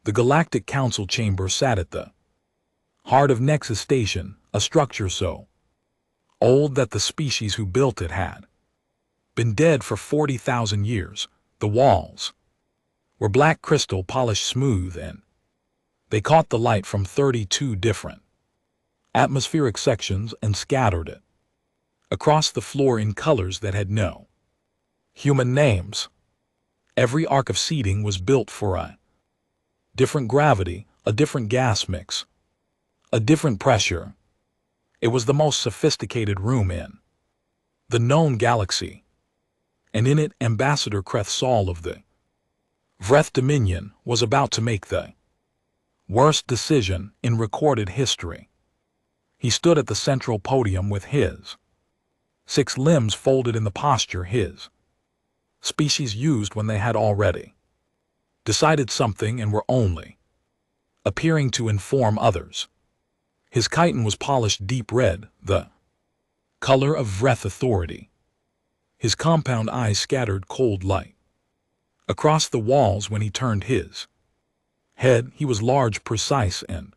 The Galactic Council chamber sat at the heart of Nexus Station, a structure so old that the species who built it had been dead for 40,000 years. The walls were black crystal, polished smooth, and they caught the light from 32 different atmospheric sections and scattered it across the floor in colors that had no human names. Every arc of seating was built for a different gravity, a different gas mix, a different pressure. It was the most sophisticated room in the known galaxy, and in it Ambassador Kreth Saul of the Vreth Dominion was about to make the worst decision in recorded history. He stood at the central podium with his 6 limbs folded in the posture his species used when they had already decided something and were only appearing to inform others. His chitin was polished deep red, the color of Vreth authority. His compound eyes scattered cold light across the walls. When he turned his head, he was large, precise, and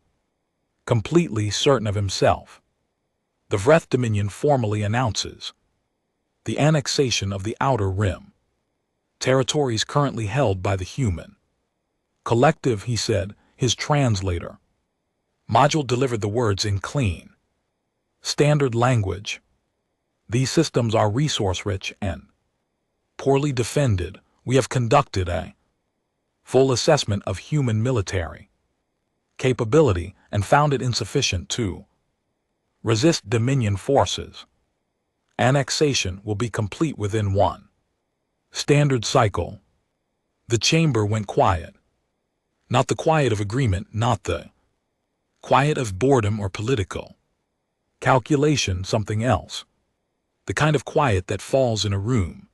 completely certain of himself. The Vreth Dominion formally announces the annexation of the Outer Rim, territories currently held by the human collective, he said. His translator module delivered the words in clean, standard language. These systems are resource-rich and poorly defended. We have conducted a full assessment of human military capability and found it insufficient to resist Dominion forces. Annexation will be complete within one standard cycle. The chamber went quiet. Not the quiet of agreement, not the quiet of boredom or political calculation, something else. The kind of quiet that falls in a room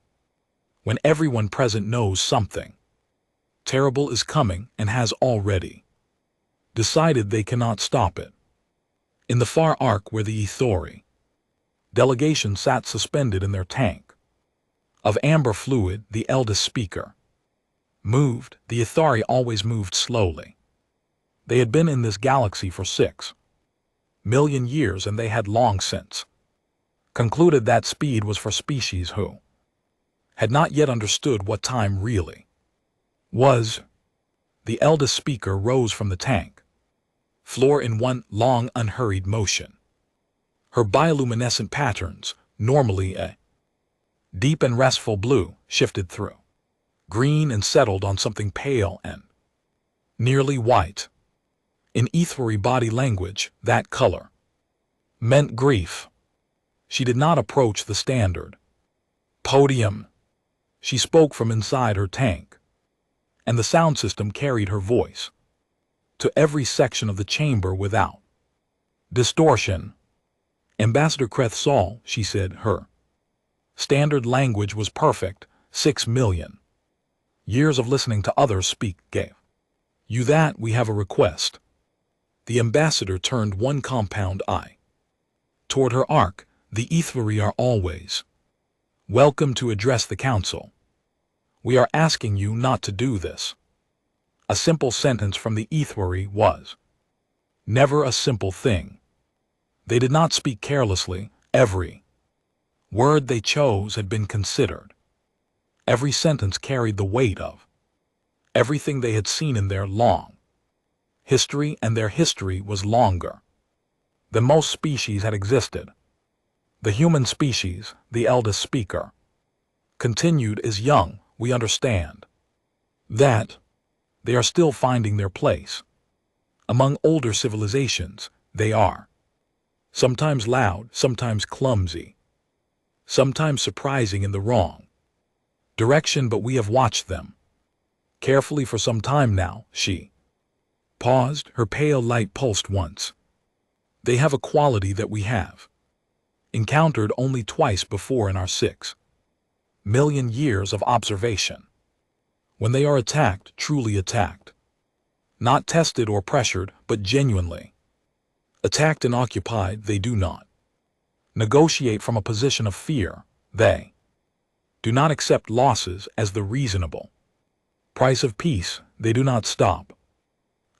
when everyone present knows something terrible is coming and has already decided they cannot stop it. In the far arc where the Ithori delegation sat suspended in their tank of amber fluid, the eldest speaker moved. The Ithari always moved slowly. They had been in this galaxy for 6 million years, and they had long since concluded that speed was for species who had not yet understood what time really was. The eldest speaker rose from the tank floor in one long, unhurried motion. Her bioluminescent patterns, normally a deep and restful blue, shifted through green and settled on something pale and nearly white. In Ithori body language, that color meant grief. She did not approach the standard podium. She spoke from inside her tank, and the sound system carried her voice to every section of the chamber without distortion. Ambassador Kreth Saul, she said, her standard language was perfect. 6 million years of listening to others speak gave you that. We have a request. The ambassador turned one compound eye toward her arc. The Ithori are always welcome to address the council. We are asking you not to do this. A simple sentence from the Ithori was never a simple thing. They did not speak carelessly. Every word they chose had been considered. Every sentence carried the weight of everything they had seen in their long history, and their history was longer than most species had existed. The human species, the eldest speaker continued, is young. We understand that they are still finding their place among older civilizations. They are sometimes loud, sometimes clumsy, sometimes surprising in the wrong direction, but we have watched them carefully for some time now. She paused, her pale light pulsed once. They have a quality that we have encountered only twice before in our 6 million years of observation. When they are attacked, truly attacked, not tested or pressured, but genuinely attacked and occupied, they do not negotiate from a position of fear. They do not accept losses as the reasonable price of peace. They do not stop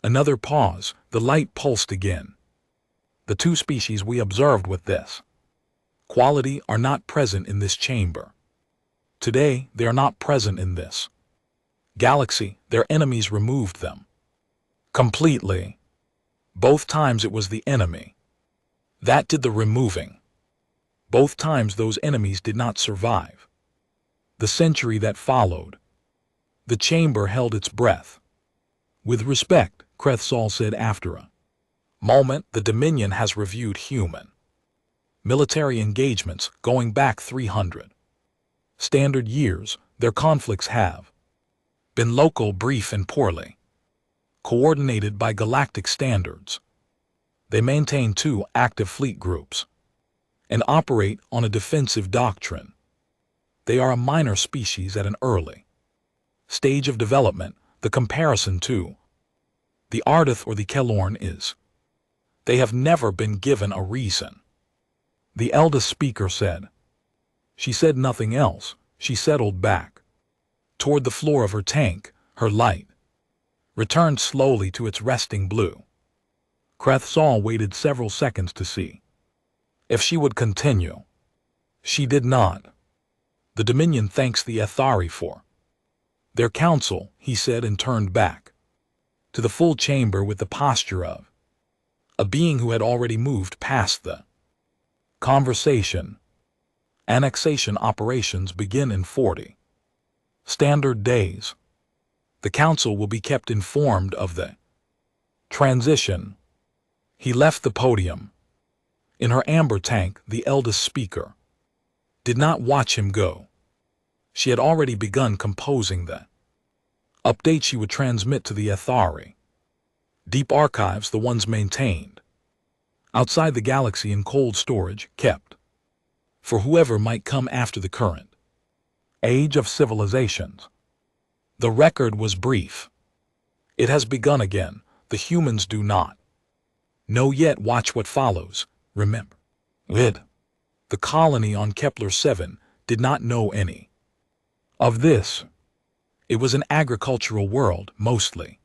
Another pause. The light pulsed again. The two species we observed with this quality are not present in this chamber. Today, they are not present in this galaxy. Their enemies removed them completely. Both times it was the enemy that did the removing. Both times those enemies did not survive. The century that followed, the chamber held its breath. With respect, Krethsal said after a moment, the Dominion has reviewed human military engagements going back 300 standard years. Their conflicts have been local, brief, and poorly coordinated by galactic standards. They maintain 2 active fleet groups and operate on a defensive doctrine. They are a minor species at an early stage of development. The comparison to the Ardith or the Kelorn is they have never been given a reason. The eldest speaker said. She said nothing else. She settled back toward the floor of her tank. Her light returned slowly to its resting blue. Krethsal waited several seconds to see if she would continue. She did not. The Dominion thanks the Ethari for their counsel, he said, and turned back to the full chamber with the posture of a being who had already moved past the conversation. Annexation operations begin in 40 standard days. The council will be kept informed of the transition. He left the podium. In her amber tank, the eldest speaker did not watch him go. She had already begun composing the update she would transmit to the Ethari. Deep archives, the ones maintained outside the galaxy in cold storage, kept for whoever might come after the current age of civilizations. The record was brief. It has begun again. The humans do not know yet. Watch what follows. Remember it. The colony on Kepler 7 did not know any of this. It was an agricultural world, mostly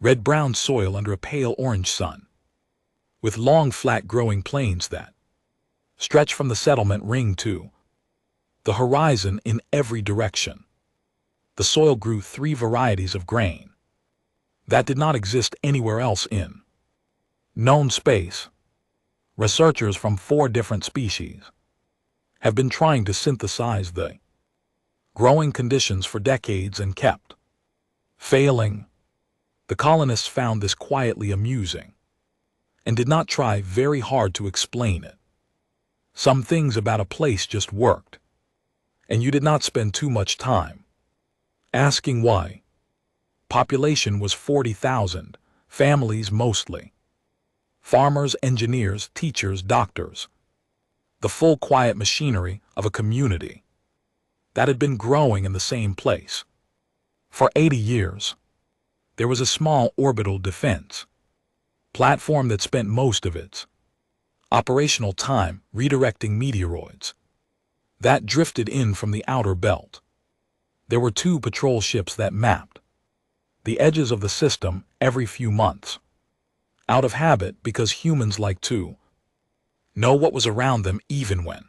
red-brown soil under a pale orange sun, with long flat growing plains that stretch from the settlement ring to the horizon in every direction. The soil grew 3 varieties of grain that did not exist anywhere else in known space. Researchers from 4 different species have been trying to synthesize the growing conditions for decades and kept failing. The colonists found this quietly amusing and did not try very hard to explain it. Some things about a place just worked, and you did not spend too much time asking why. Population was 40,000, families mostly. Farmers, engineers, teachers, doctors. The full quiet machinery of a community that had been growing in the same place for 80 years. There was a small orbital defense platform that spent most of its operational time redirecting meteoroids that drifted in from the outer belt. There were 2 patrol ships that mapped the edges of the system every few months, out of habit because humans like to know what was around them even when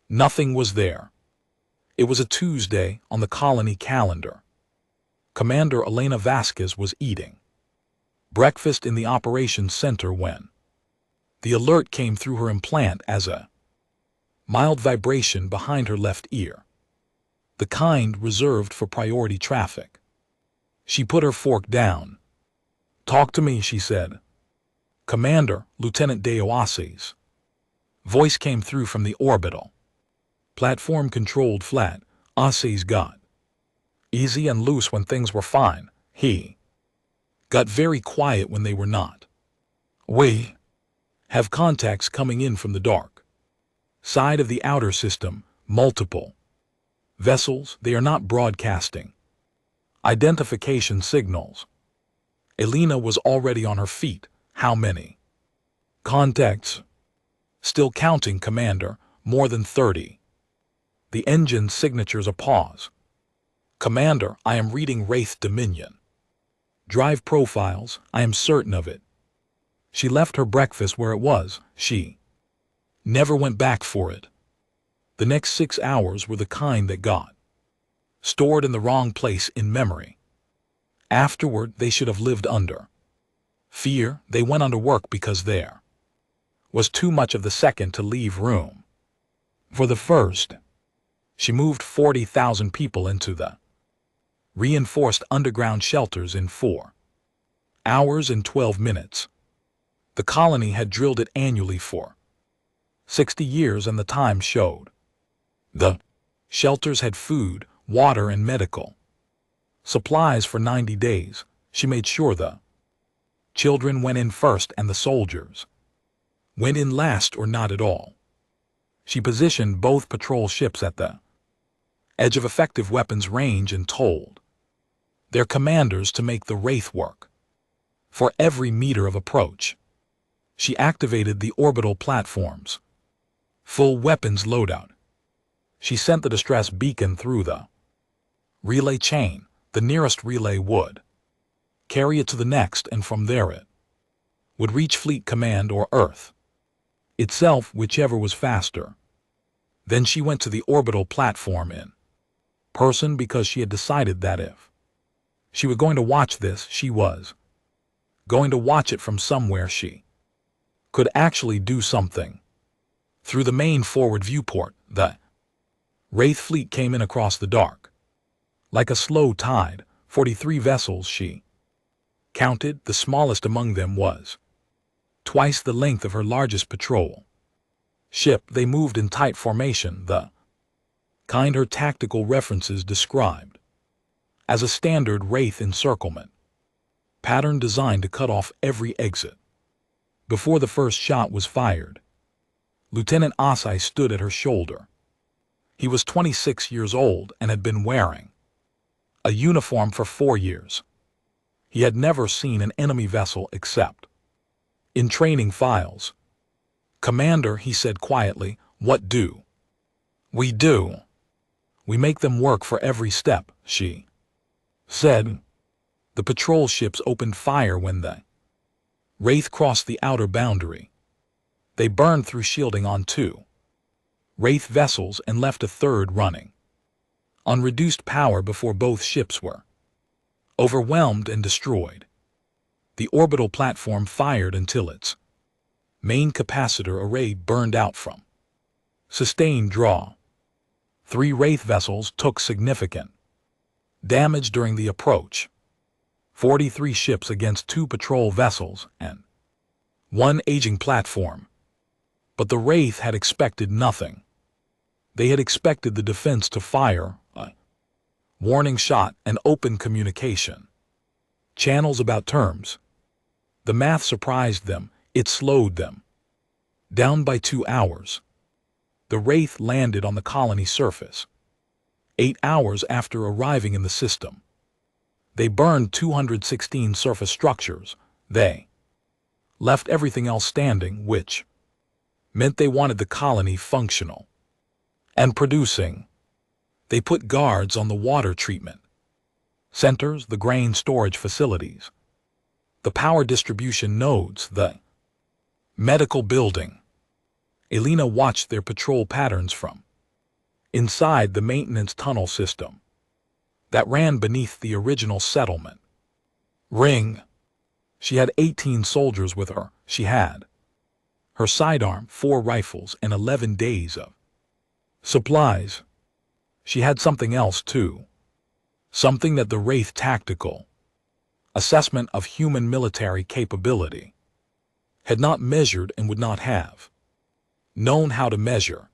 nothing was there. It was a Tuesday on the colony calendar. Commander Elena Vasquez was eating breakfast in the operations center when the alert came through her implant as a mild vibration behind her left ear, the kind reserved for priority traffic. She put her fork down. "Talk to me," she said. "Commander, Lieutenant Deoasis." Voice came through from the orbital platform controlled flat. Ases got easy and loose when things were fine. He got very quiet when they were not. "We have contacts coming in from the dark side of the outer system, multiple vessels. They are not broadcasting identification signals." Elena was already on her feet. "How many contacts?" "Still counting, Commander. More than 30. The engine's signature's a pause. "Commander, I am reading Wraith Dominion Drive profiles, I am certain of it. She left her breakfast where it was. She never went back for it. The next 6 hours were the kind that got stored in the wrong place in memory. Afterward, they should have lived under fear. They went on to work because there was too much of the second to leave room for the first. She moved 40,000 people into the reinforced underground shelters in 4 hours and 12 minutes. The colony had drilled it annually for 60 years, and the time showed. The shelters had food, water, and medical supplies for 90 days. She made sure the children went in first and the soldiers went in last or not at all. She positioned both patrol ships at the edge of effective weapons range and told their commanders to make the Wraith work for every meter of approach. She activated the orbital platforms. Full weapons loadout. She sent the distress beacon through the relay chain. The nearest relay would carry it to the next, and from there it would reach Fleet Command or Earth itself, whichever was faster. Then she went to the orbital platform in person because she had decided that if she was going to watch this, she was going to watch it from somewhere she could actually do something. Through the main forward viewport, the Wraith fleet came in across the dark. Like a slow tide, 43 vessels she counted. The smallest among them was twice the length of her largest patrol ship. They moved in tight formation, the kind her tactical references described as a standard Wraith encirclement pattern designed to cut off every exit. Before the first shot was fired, Lieutenant Asai stood at her shoulder. He was 26 years old and had been wearing a uniform for 4 years. He had never seen an enemy vessel except in training files. "Commander," he said quietly, "what do we do?" "We make them work for every step," she said. The patrol ships opened fire when the Wraith crossed the outer boundary. They burned through shielding on 2 Wraith vessels and left a third running on reduced power before both ships were overwhelmed and destroyed. The orbital platform fired until its main capacitor array burned out from sustained draw. 3 Wraith vessels took significant damage during the approach. 43 ships against 2 patrol vessels and 1 aging platform. But the Wraith had expected nothing. They had expected the defense to fire a warning shot and open communication channels about terms. The math surprised them. It slowed them down by 2 hours. The Wraith landed on the colony surface 8 hours after arriving in the system. They burned 216 surface structures. They left everything else standing, which meant they wanted the colony functional and producing. They put guards on the water treatment centers, the grain storage facilities, the power distribution nodes, the medical building. Elena watched their patrol patterns from inside the maintenance tunnel system that ran beneath the original settlement ring. She had 18 soldiers with her. She had her sidearm, 4 rifles, and 11 days of supplies. She had something else too. Something that the Wraith tactical assessment of human military capability had not measured and would not have known how to measure.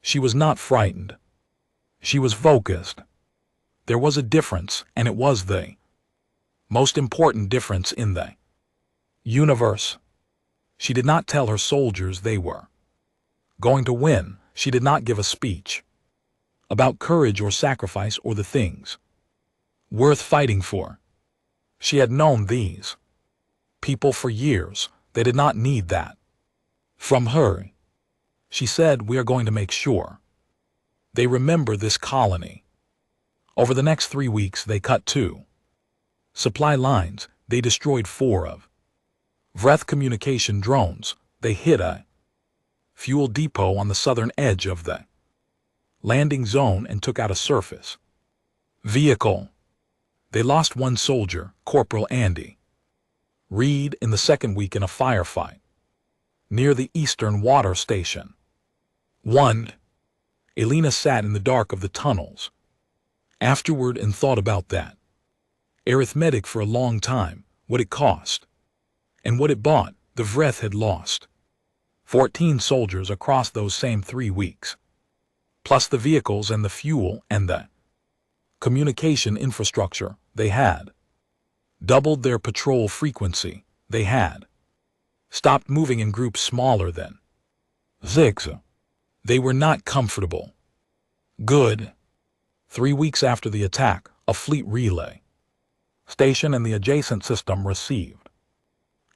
She was not frightened. She was focused. There was a difference, and it was the most important difference in the universe. She did not tell her soldiers they were going to win. She did not give a speech about courage or sacrifice or the things worth fighting for. She had known these people for years. They did not need that from her. She said, "We are going to make sure they remember this colony." Over the next 3 weeks, they cut 2 Supply lines, they destroyed 4 of. Vreth communication drones, they hit a fuel depot on the southern edge of the landing zone and took out a surface vehicle. They lost 1 soldier, Corporal Andy Reed, in the second week in a firefight near the Eastern Water Station. 1. Elena sat in the dark of the tunnels afterward and thought about that arithmetic for a long time, what it cost and what it bought. The Vreth had lost 14 soldiers across those same 3 weeks, plus the vehicles and the fuel and the communication infrastructure. They had doubled their patrol frequency. They had stopped moving in groups smaller than 6. They were not comfortable. Good. 3 weeks after the attack, a fleet relay station and the adjacent system received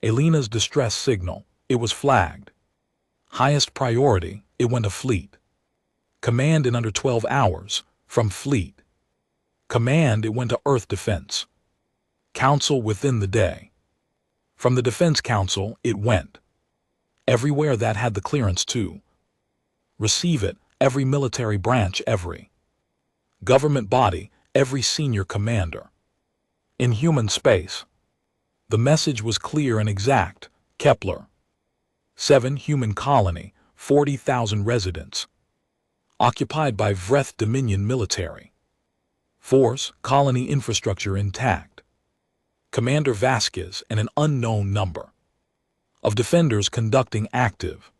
Elena's distress signal. It was flagged highest priority. It went to Fleet Command in under 12 hours. From Fleet Command, it went to Earth Defense Council within the day. From the Defense Council, it went everywhere that had the clearance to receive it, every military branch, every government body, every senior commander. In human space, the message was clear and exact. Kepler 7 human colony, 40,000 residents, occupied by Vreth Dominion military force, colony infrastructure intact. Commander Vasquez and an unknown number of defenders conducting active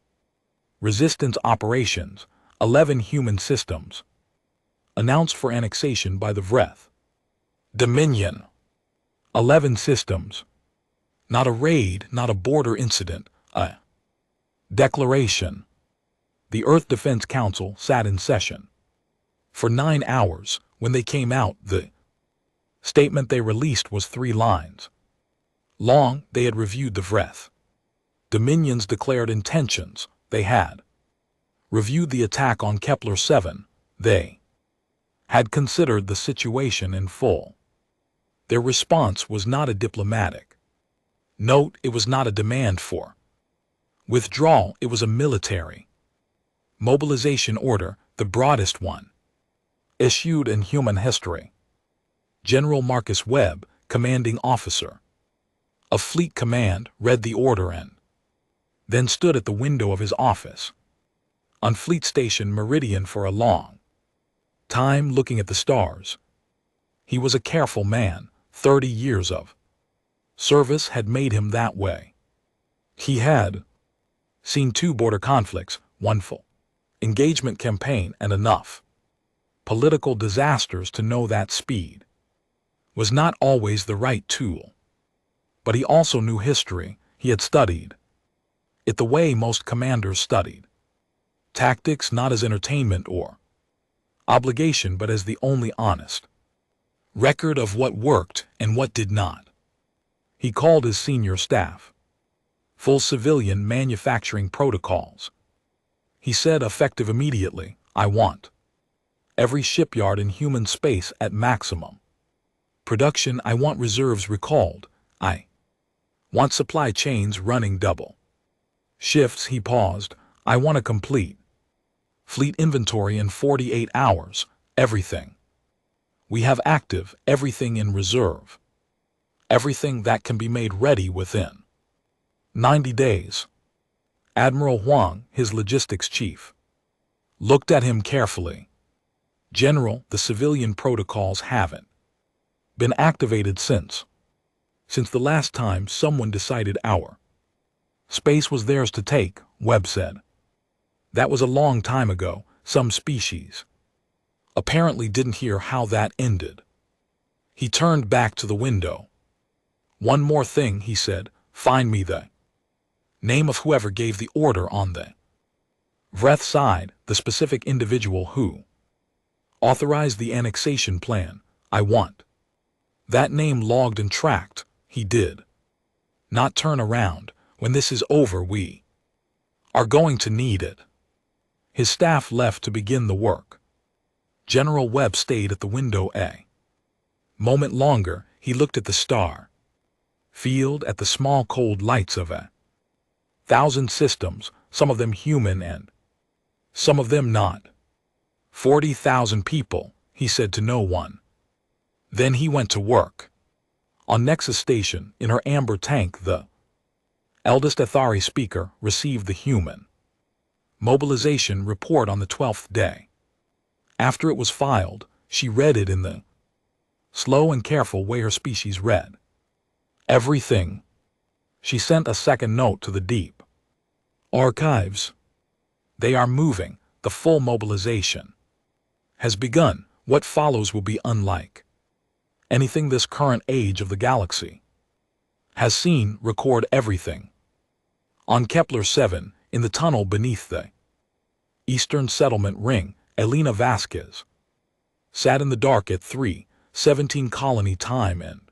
resistance operations. 11 human systems announced for annexation by the Vreth Dominion. 11 systems. Not a raid, not a border incident, a declaration. The Earth Defense Council sat in session for 9 hours. When they came out, the statement they released was 3 lines long. They had reviewed the Vreth Dominion's declared intentions. They had reviewed the attack on Kepler 7. They had considered the situation in full. Their response was not a diplomatic note. It was not a demand for withdrawal. It was a military mobilization order, the broadest one issued in human history. General Marcus Webb, commanding officer of Fleet Command, read the order and then stood at the window of his office on Fleet Station Meridian for a long time, looking at the stars. He was a careful man. 30 years of service had made him that way. He had seen 2 border conflicts, 1 full engagement campaign, and enough political disasters to know that speed was not always the right tool. But he also knew history. He had studied it the way most commanders studied tactics, not as entertainment or obligation, but as the only honest record of what worked and what did not. He called his senior staff full civilian manufacturing protocols. He said, effective immediately, I want every shipyard in human space at maximum production. I want reserves recalled. I want supply chains running double shifts. He paused. I want a complete fleet inventory in 48 hours. Everything we have active, everything in reserve, everything that can be made ready within 90 days. Admiral Huang, his logistics chief, looked at him carefully. General, the civilian protocols haven't been activated since the last time someone decided our space was theirs to take, Webb said. That was a long time ago. Some species apparently didn't hear how that ended. He turned back to the window. One more thing, he said. Find me the name of whoever gave the order on the Vreth side, the specific individual who authorized the annexation plan. I want that name logged and tracked. He did not turn around. When this is over, we are going to need it. His staff left to begin the work. General Webb stayed at the window a moment longer. He looked at the star field, at the small cold lights of 1,000 systems, some of them human and some of them not. 40,000 people, he said to no one. Then he went to work. On Nexus Station, in her amber tank, the eldest Athari speaker received the human mobilization report on the 12th day. After it was filed, she read it in the slow and careful way her species read everything. She sent a second note to the deep archives. They are moving. The full mobilization has begun. What follows will be unlike anything this current age of the galaxy has seen. Record everything. On Kepler 7, in the tunnel beneath the Eastern Settlement Ring, Elena Vasquez sat in the dark at 3:17 colony time and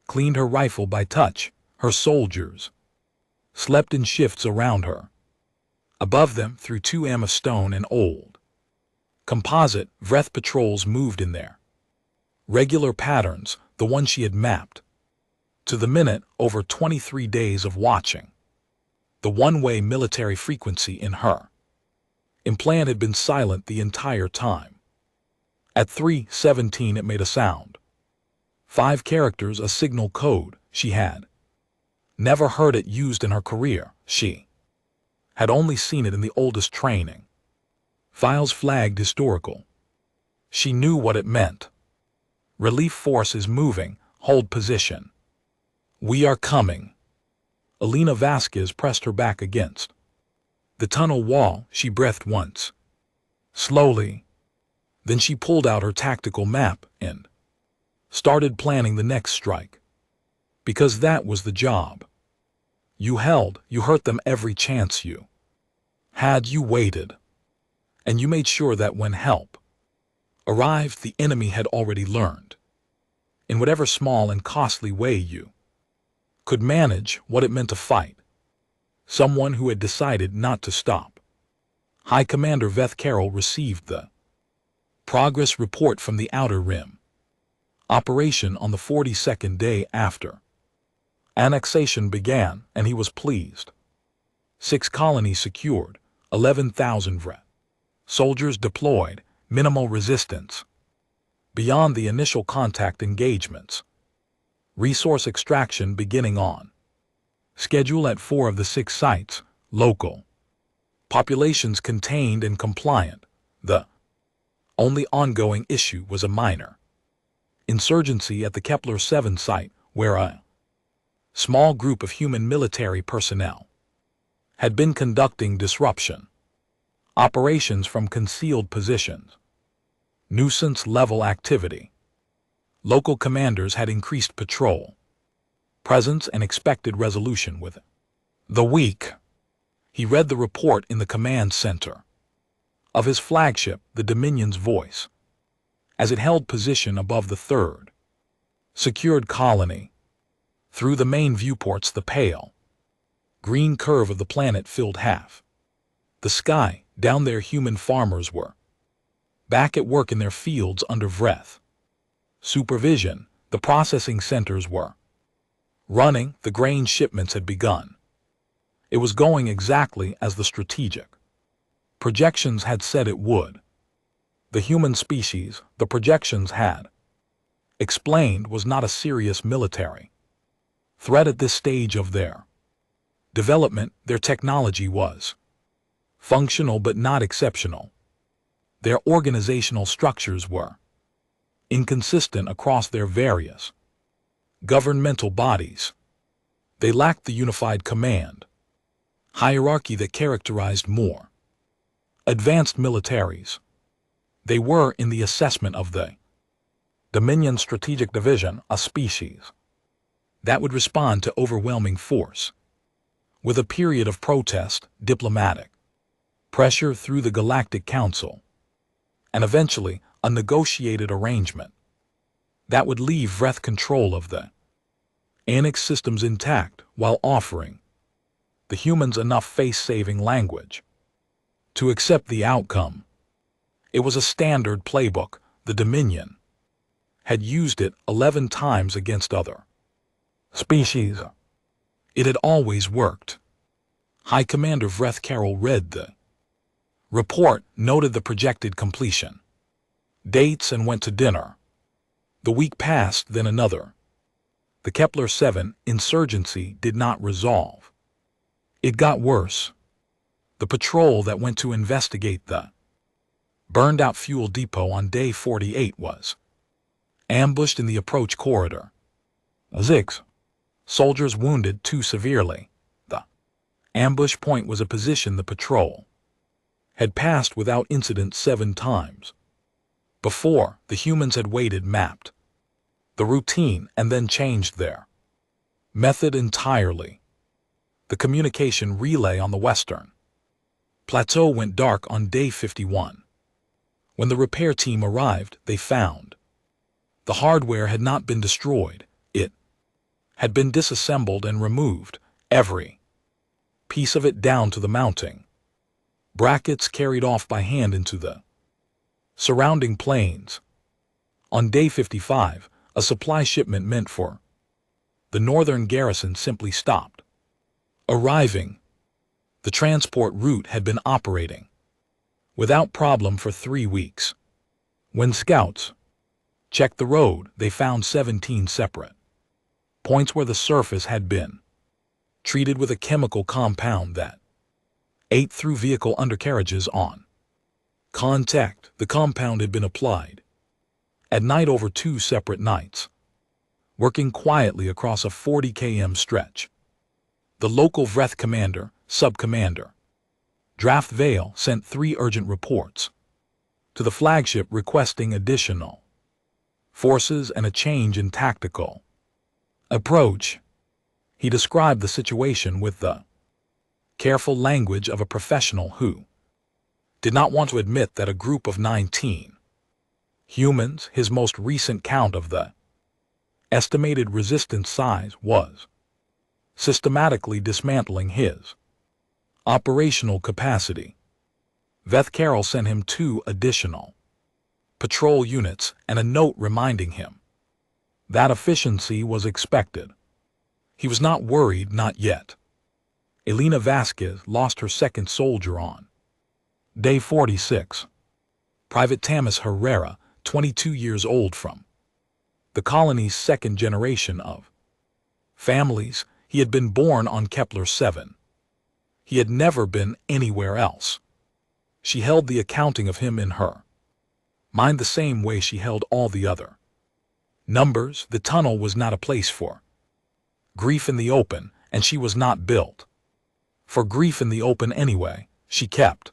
cleaned her rifle by touch. Her soldiers slept in shifts around her. Above them, through 2 of stone and old composite, Vreth patrols moved in their regular patterns, the one she had mapped to the minute over 23 days of watching. The one-way military frequency in her implant had been silent the entire time. At 3:17 it made a sound. 5 characters, a signal code. She had never heard it used in her career. She had only seen it in the oldest training files flagged historical. She knew what it meant. Relief force is moving. Hold position. We are coming. Elena Vasquez pressed her back against the tunnel wall. She breathed once, slowly. Then she pulled out her tactical map and started planning the next strike. Because that was the job. You hurt them every chance you had. You waited. And you made sure that when help arrived, the enemy had already learned, in whatever small and costly way you could manage, what it meant to fight someone who had decided not to stop. High Commander Veth Carroll received the progress report from the Outer Rim operation on the 42nd day after annexation began, and he was pleased. 6 colonies secured, 11,000 Vreth soldiers deployed, minimal resistance beyond the initial contact engagements. Resource extraction beginning on schedule at 4 of the 6 sites, local populations contained and compliant. The only ongoing issue was a minor insurgency at the Kepler 7 site, where a small group of human military personnel had been conducting disruption operations from concealed positions. Nuisance-level activity. Local commanders had increased patrol presence and expected resolution with it. The week. He read the report in the command center of his flagship, the Dominion's Voice, as it held position above the 3rd secured colony. Through the main viewports, the pale green curve of the planet filled half the sky. Down there, human farmers were back at work in their fields under Vreth supervision. The processing centers were running. The grain shipments had begun. It was going exactly as the strategic projections had said it would. The human species, the projections had explained, was not a serious military threat at this stage of their development. Their technology was functional but not exceptional. Their organizational structures were inconsistent across their various governmental bodies. They lacked the unified command hierarchy that characterized more advanced militaries. They were, in the assessment of the Dominion Strategic Division, a species that would respond to overwhelming force with a period of protest, diplomatic pressure through the Galactic Council, and eventually a negotiated arrangement that would leave Vreth control of the Annex systems intact while offering the humans enough face-saving language to accept the outcome. It was a standard playbook. The Dominion had used it 11 times against other species. It had always worked. High Commander Vreth Carroll read the report, noted the projected completion dates, and went to dinner. The week passed, then another. The Kepler-7 insurgency did not resolve. It got worse. The patrol that went to investigate the burned-out fuel depot on day 48 was ambushed in the approach corridor. 6 soldiers wounded too severely. The ambush point was a position the patrol had passed without incident 7 times. Before, the humans had waited, mapped the routine, and then changed their method entirely. The communication relay on the western plateau went dark on day 51. When the repair team arrived, they found the hardware had not been destroyed. It had been disassembled and removed, every piece of it down to the mounting brackets carried off by hand into the surrounding planes. On day 55, a supply shipment meant for the northern garrison simply stopped arriving. The transport route had been operating without problem for 3 weeks. When scouts checked the road, they found 17 separate points where the surface had been treated with a chemical compound that ate through vehicle undercarriages on contact. The compound had been applied at night over 2 separate nights, working quietly across a 40 km stretch. The local Vreth commander, sub-commander Draft Vale, sent 3 urgent reports to the flagship requesting additional forces and a change in tactical approach. He described the situation with the careful language of a professional who did not want to admit that a group of 19 humans, his most recent count of the estimated resistance size, was systematically dismantling his operational capacity. Vreth Carroll sent him 2 additional patrol units and a note reminding him that efficiency was expected. He was not worried, not yet. Elena Vasquez lost her 2nd soldier on day 46. Private Tamas Herrera, 22 years old, from the colony's 2nd generation of families. He had been born on Kepler-7. He had never been anywhere else. She held the accounting of him in her mind the same way she held all the other numbers. The tunnel was not a place for grief in the open, and she was not built for grief in the open anyway. She kept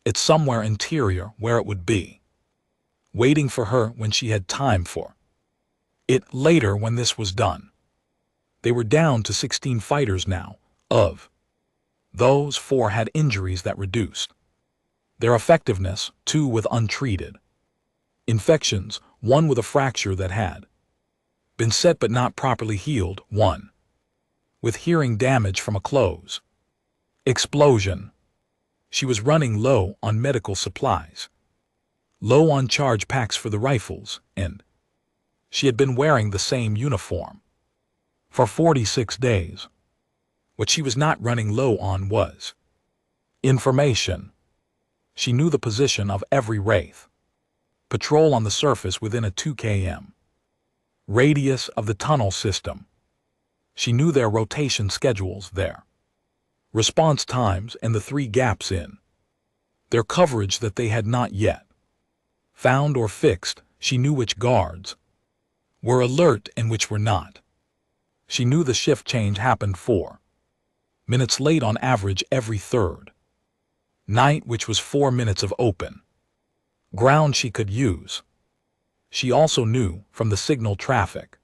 it somewhere interior where it would be waiting for her when she had time for it later. When this was done, they were down to 16 fighters now. Of those, 4 had injuries that reduced their effectiveness, 2 with untreated infections, 1 with a fracture that had been set but not properly healed, 1 with hearing damage from a close explosion. She was running low on medical supplies, low on charge packs for the rifles, and she had been wearing the same uniform for 46 days. What she was not running low on was information. She knew the position of every Wraith patrol on the surface within a 2 km radius of the tunnel system. She knew their rotation schedules, their response times, and the 3 gaps in their coverage that they had not yet found or fixed. She knew which guards were alert and which were not. She knew the shift change happened 4 minutes late on average every 3rd night, which was 4 minutes of open ground she could use. She also knew from the signal traffic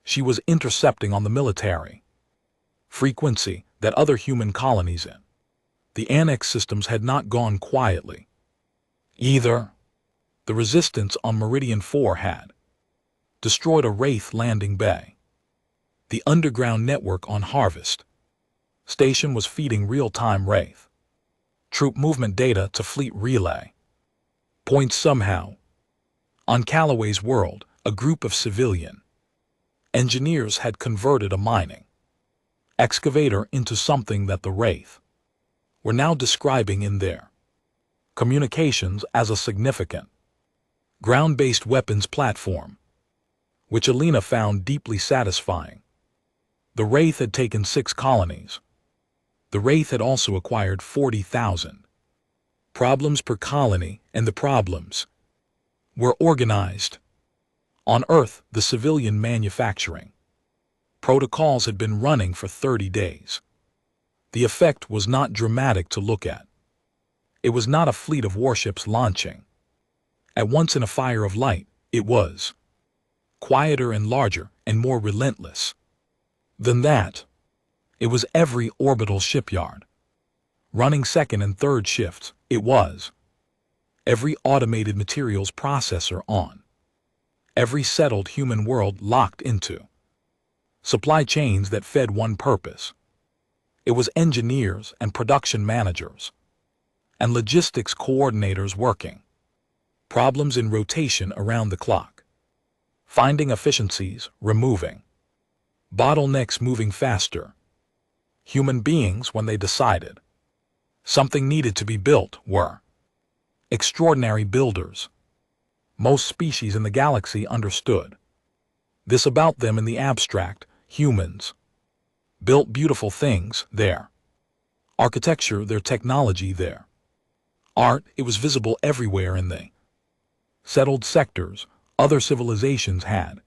she was intercepting on the military frequency that other human colonies in the annex systems had not gone quietly either. The resistance on Meridian 4 had destroyed a Wraith landing bay. The underground network on Harvest Station was feeding real-time Wraith troop movement data to fleet relay points somehow. On Calloway's world, a group of civilian engineers had converted a mining excavator into something that the Wraith were now describing in their communications as a significant ground-based weapons platform, which Alina found deeply satisfying. The Wraith had taken 6 colonies. The Wraith had also acquired 40,000 problems per colony, and the problems were organized. On Earth, the civilian manufacturing protocols had been running for 30 days. The effect was not dramatic to look at. It was not a fleet of warships launching at once in a fire of light. It was quieter and larger and more relentless than that. It was every orbital shipyard running second and third shifts. It was every automated materials processor on every settled human world locked into supply chains that fed one purpose. It was engineers and production managers and logistics coordinators working problems in rotation around the clock, finding efficiencies, removing bottlenecks, moving faster. Human beings, when they decided something needed to be built, were extraordinary builders. Most species in the galaxy understood this about them in the abstract. Humans built beautiful things, their architecture, their technology, their art. It was visible everywhere in the settled sectors. Other civilizations had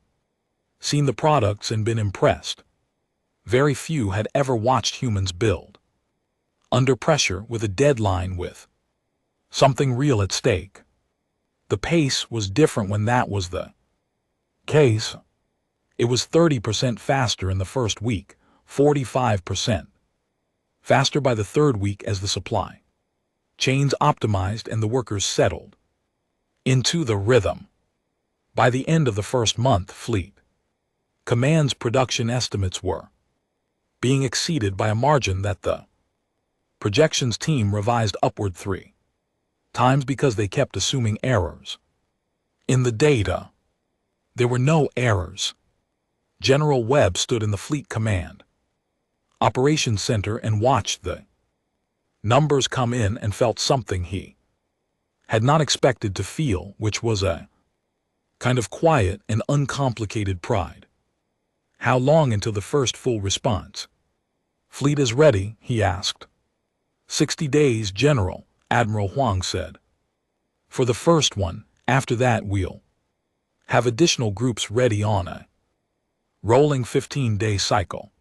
seen the products and been impressed. Very few had ever watched humans build under pressure, with a deadline, with something real at stake. The pace was different when that was the case. It was 30% faster in the first week, 45% faster by the third week as the supply chains optimized and the workers settled into the rhythm. By the end of the first month, Fleet Command's production estimates were being exceeded by a margin that the projections team revised upward 3 times because they kept assuming errors in the data. There were no errors. General Webb stood in the Fleet Command Operations Center and watched the numbers come in and felt something he had not expected to feel, which was a kind of quiet and uncomplicated pride. How long until the first full response fleet is ready? He asked. 60 days, General, Admiral Huang said. For the first one. After that we'll have additional groups ready on a rolling 15-day cycle.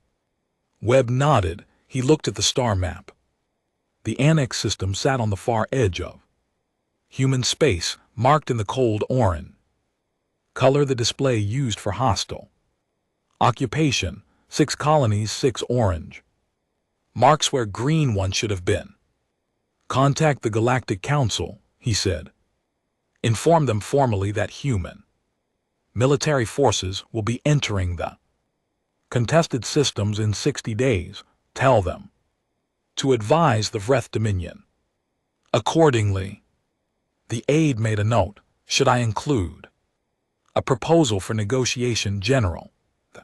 Webb nodded. He looked at the star map. The Annex system sat on the far edge of human space, marked in the cold orange color the display used for hostile occupation. 6 colonies, 6 orange marks where green one should have been. Contact the Galactic Council, he said. Inform them formally that human military forces will be entering the contested systems in 60 days. Tell them to advise the Vreth Dominion accordingly. The aide made a note. Should I include a proposal for negotiation, General? The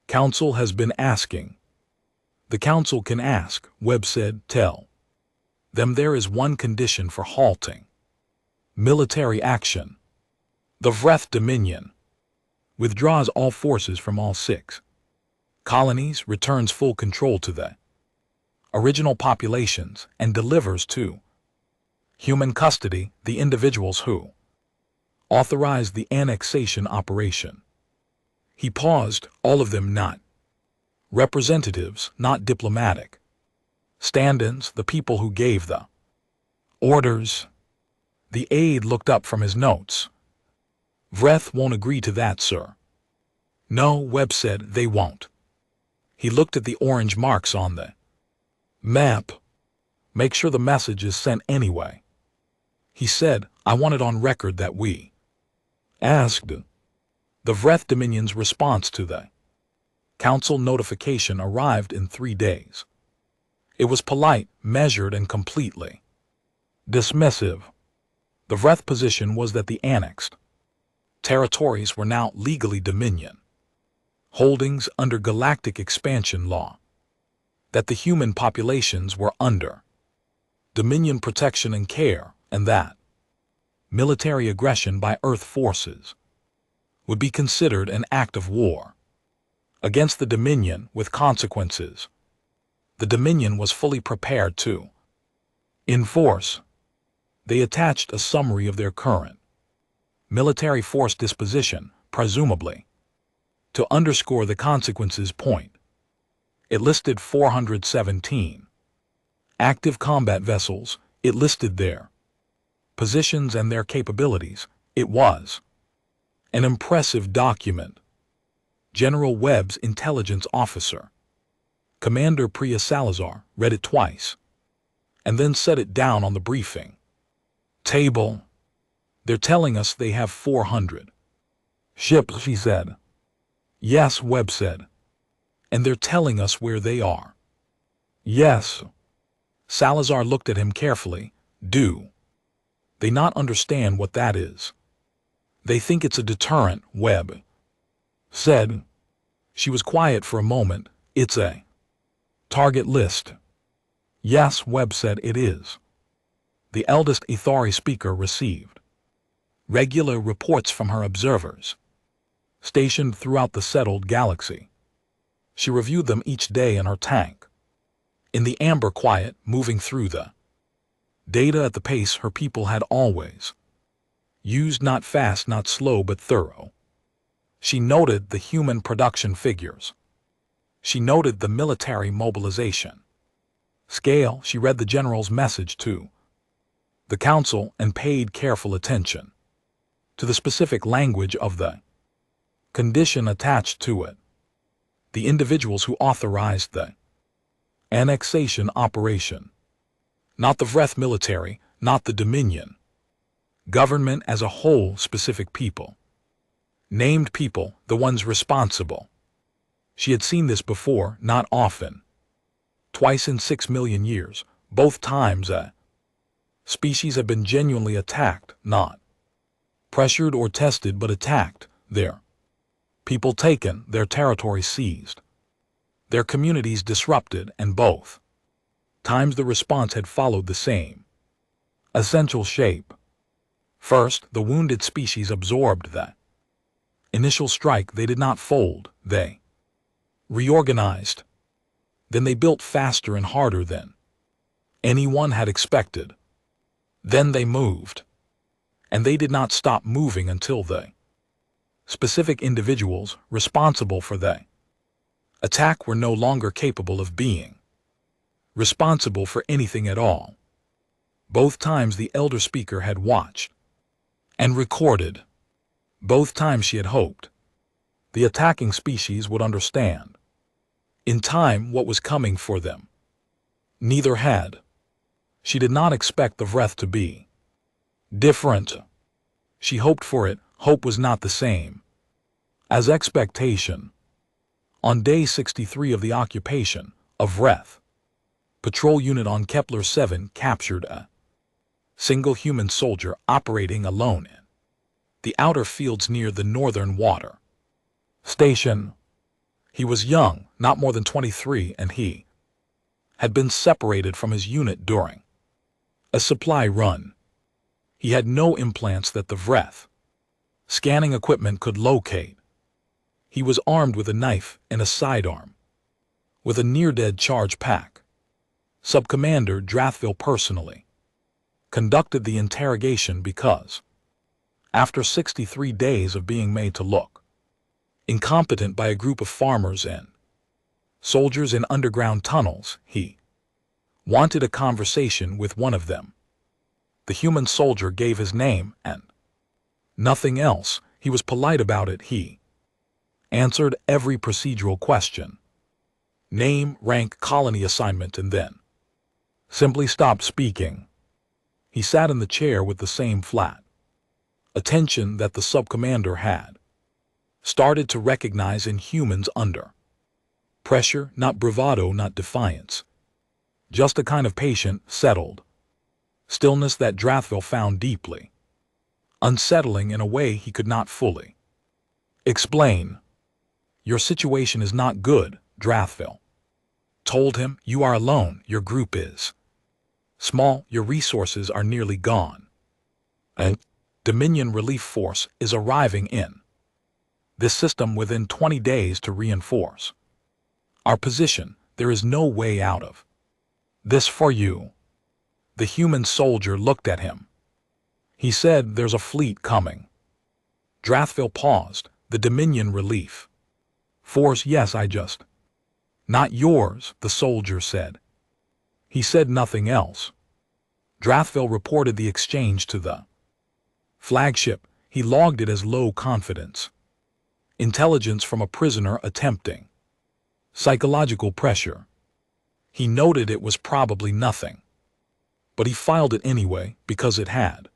Council has been asking. The Council can ask, Webb said. Tell them there is one condition for halting military action. The Vreth Dominion withdraws all forces from all 6 colonies, returns full control to the original populations, and delivers to human custody the individuals who authorized the annexation operation. He paused. All of them not representatives, not diplomatic stand-ins, the people who gave the orders. The aide looked up from his notes. Vreth won't agree to that, sir. No, Webb said, they won't. He looked at the orange marks on the map. Make sure the message is sent anyway. He said, I want it on record that we asked. The Vreth Dominion's response to the Council notification arrived in 3 days. It was polite, measured, and completely dismissive. The Vreth position was that the annexed Territories were now legally Dominion. Holdings under galactic expansion law. That the human populations were under Dominion protection and care, and that military aggression by Earth forces would be considered an act of war against the Dominion with consequences. The Dominion was fully prepared to enforce. They attached a summary of their current military force disposition, presumably, to underscore the consequences point. It listed 417 active combat vessels. It listed their positions and their capabilities. It was an impressive document. General Webb's intelligence officer, Commander Priya Salazar, read it twice and then set it down on the briefing table. They're telling us they have 400 ships, she said. Yes, Webb said. And they're telling us where they are. Yes. Salazar looked at him carefully. Do they not understand what that is? They think it's a deterrent, Webb said. She was quiet for a moment. It's a target list. Yes, Webb said, it is. The eldest Ithari speaker received regular reports from her observers stationed throughout the settled galaxy. She reviewed them each day in her tank, in the amber quiet, moving through the data at the pace her people had always used, not fast, not slow, but thorough. She noted the human production figures. She noted the military mobilization scale. She read the general's message to the council and paid careful attention to the specific language of the condition attached to it. The individuals who authorized the annexation operation. Not the Vreth military, not the Dominion government as a whole, specific people. Named people, the ones responsible. She had seen this before, not often. Twice in 6 million years, both times a species had been genuinely attacked, not pressured or tested, but attacked, their people taken, their territory seized, their communities disrupted, and both times the response had followed the same essential shape. First, the wounded species absorbed the initial strike. They did not fold, they reorganized. Then they built faster and harder than anyone had expected. Then they moved. And they did not stop moving until the specific individuals responsible for the attack were no longer capable of being responsible for anything at all. Both times the elder speaker had watched and recorded. Both times she had hoped the attacking species would understand in time what was coming for them. Neither had. She did not expect the Vreth to be different. She hoped for it. Hope was not the same as expectation. On day 63 of the occupation of Vreth, patrol unit on Kepler 7 captured a single human soldier operating alone in the outer fields near the northern water station. He was young, not more than 23, and he had been separated from his unit during a supply run. He had no implants that the Vreth scanning equipment could locate. He was armed with a knife and a sidearm, with a near-dead charge pack. Subcommander Drathville personally conducted the interrogation because, after 63 days of being made to look incompetent by a group of farmers and soldiers in underground tunnels, he wanted a conversation with one of them. The human soldier gave his name and nothing else. He was polite about it. He answered every procedural question. Name, rank, colony assignment, and then simply stopped speaking. He sat in the chair with the same flat attention that the subcommander had started to recognize in humans under pressure, not bravado, not defiance. Just a kind of patient, settled stillness that Drathville found deeply unsettling in a way he could not fully explain. Your situation is not good, Drathville told him. You are alone, your group is small, your resources are nearly gone. A Dominion relief force is arriving in this system within 20 days to reinforce our position. There is no way out of this for you. The human soldier looked at him. He said, there's a fleet coming. Drathville paused. The Dominion relief force, yes, I just. Not yours, the soldier said. He said nothing else. Drathville reported the exchange to the flagship. He logged it as low confidence. Intelligence from a prisoner attempting psychological pressure. He noted it was probably nothing, but he filed it anyway because it had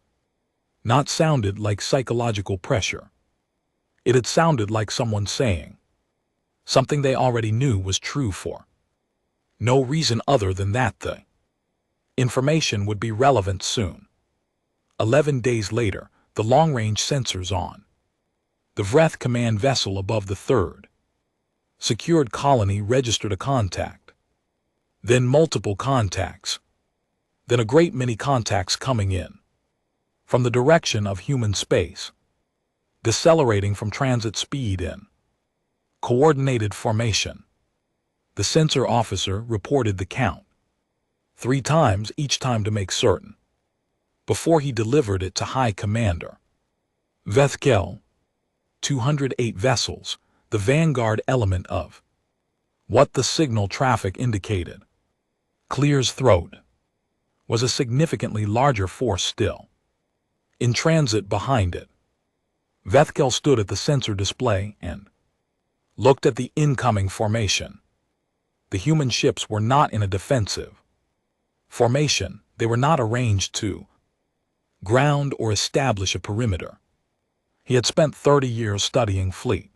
not sounded like psychological pressure. It had sounded like someone saying something they already knew was true for no reason other than that the information would be relevant soon. 11 days later, the long-range sensors on the Vreth command vessel above the 3rd secured colony registered a contact, then multiple contacts, then a great many contacts coming in from the direction of human space, decelerating from transit speed in coordinated formation. The sensor officer reported the count 3 times, each time to make certain, before he delivered it to High Commander Vethkel. 208 vessels, the vanguard element of what the signal traffic indicated. Clear's throat was a significantly larger force still in transit behind it. Vethkel stood at the sensor display and looked at the incoming formation. The human ships were not in a defensive formation. They were not arranged to ground or establish a perimeter. He had spent 30 years studying fleet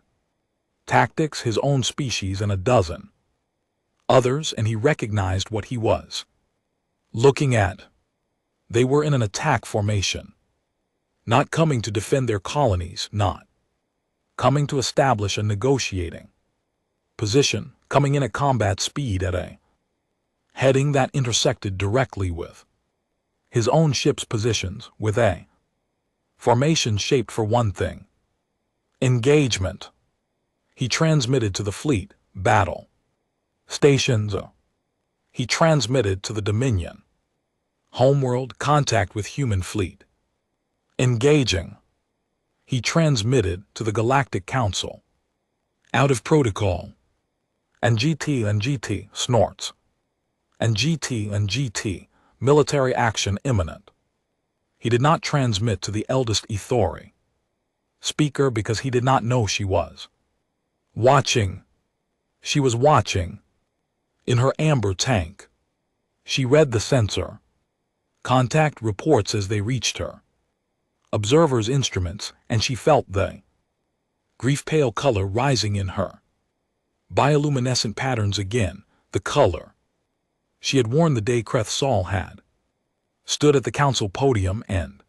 tactics, his own species and a dozen others, and he recognized what he was looking at. They were in an attack formation, not coming to defend their colonies, not coming to establish a negotiating position, coming in at combat speed at a heading that intersected directly with his own ship's positions, with a formation shaped for one thing: engagement. He transmitted to the fleet battle stations. He transmitted to the Dominion homeworld contact with human fleet engaging. He transmitted to the Galactic Council out of protocol. And GT snorts. And GT military action imminent. He did not transmit to the eldest Ethori speaker because he did not know she was watching. She was watching in her amber tank. She read the sensor contact reports as they reached her observer's instruments, and she felt the grief pale color rising in her bioluminescent patterns again. The color she had worn the day Kreth Saul had stood at the council podium and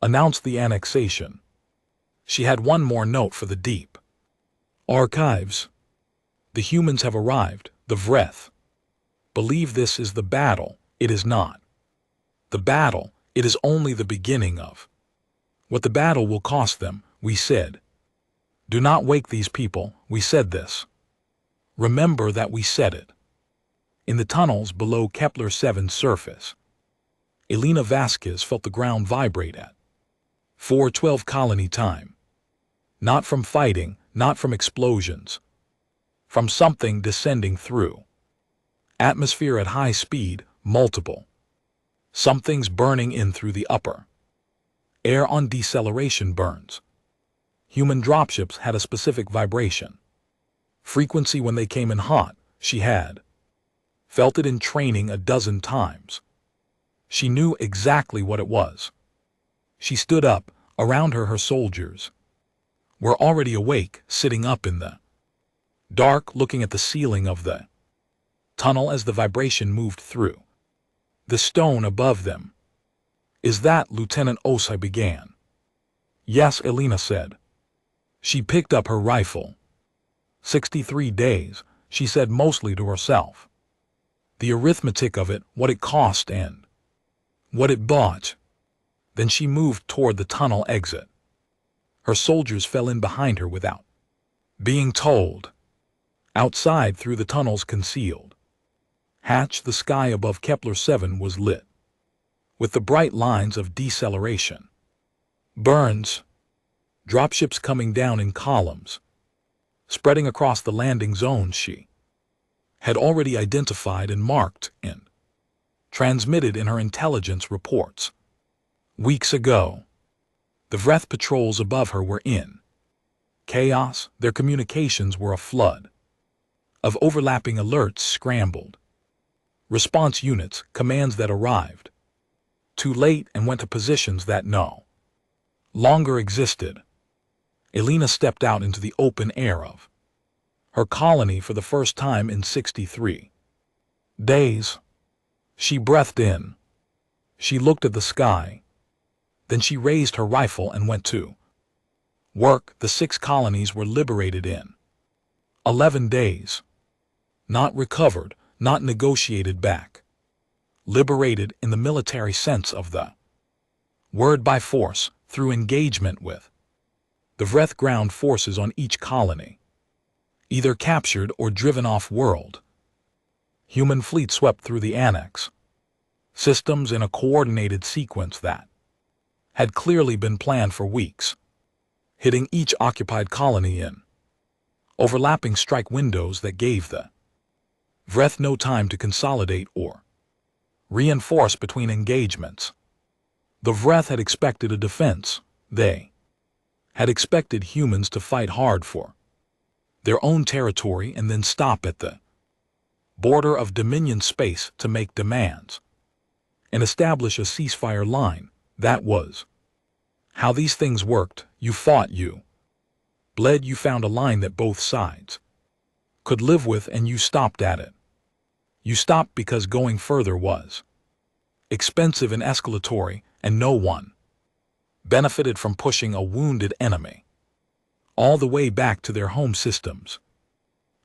announced the annexation. She had one more note for the deep archives. The humans have arrived. The Vreth believe this is the battle. It is not the battle. It is only the beginning of what the battle will cost them. We said, do not wake these people. We said this. Remember that we said it. In the tunnels below Kepler 7's surface, Elena Vasquez felt the ground vibrate at 4:12 colony time. Not from fighting, not from explosions, from something descending through atmosphere at high speed, multiple somethings burning in through the upper air on deceleration burns. Human dropships had a specific vibration frequency when they came in hot. She had felt it in training a dozen times. She knew exactly what it was. She stood up. Around her, her soldiers were already awake, sitting up in the dark, looking at the ceiling of the tunnel as the vibration moved through the stone above them. Is that Lieutenant Osai began? Yes, Elena said. She picked up her rifle. 63 days, she said mostly to herself. The arithmetic of it, what it cost and what it bought. Then she moved toward the tunnel exit. Her soldiers fell in behind her without being told. Outside, through the tunnel's concealed hatch, the sky above Kepler 7 was lit with the bright lines of deceleration. Burns. Dropships coming down in columns, spreading across the landing zones she had already identified and marked and transmitted in her intelligence reports. Weeks ago, the Vreth patrols above her were in chaos. Their communications were a flood of overlapping alerts, scrambled response units, commands that arrived too late and went to positions that no longer existed. Elena stepped out into the open air of her colony for the first time in 63 days. She breathed in. She looked at the sky. Then she raised her rifle and went to work. The 6 colonies were liberated in 11 days. Not recovered, not negotiated back. Liberated in the military sense of the word, by force, through engagement with the Vreth ground forces on each colony. Either captured or driven off-world. Human fleet swept through the annex. Systems in a coordinated sequence that had clearly been planned for weeks, hitting each occupied colony in overlapping strike windows that gave the Vreth no time to consolidate or reinforce between engagements. The Vreth had expected a defense. They had expected humans to fight hard for their own territory and then stop at the border of Dominion space to make demands and establish a ceasefire line. That was how these things worked. You fought, you bled, you found a line that both sides could live with, and you stopped at it. You stopped because going further was expensive and escalatory, and no one benefited from pushing a wounded enemy all the way back to their home systems.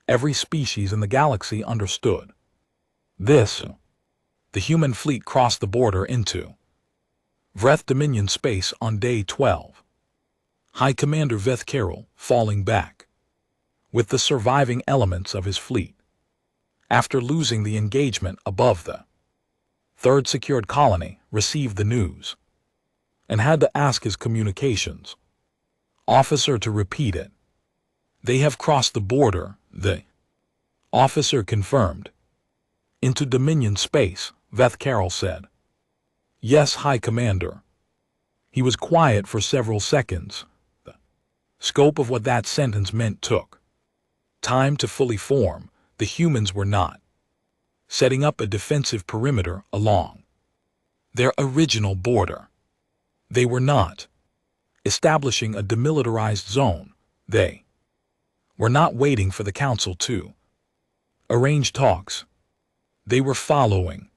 Every species in the galaxy understood this. The human fleet crossed the border into Vreth Dominion space on day 12. High Commander Veth Carroll falling back with the surviving elements of his fleet after losing the engagement above the 3rd secured colony, received the news and had to ask his communications officer to repeat it. They have crossed the border, the officer confirmed. Into Dominion space, Veth Carroll said. Yes, High Commander. He was quiet for several seconds. The scope of what that sentence meant took time to fully form. The humans were not setting up a defensive perimeter along their original border. They were not establishing a demilitarized zone. They were not waiting for the Council to arrange talks. They were following.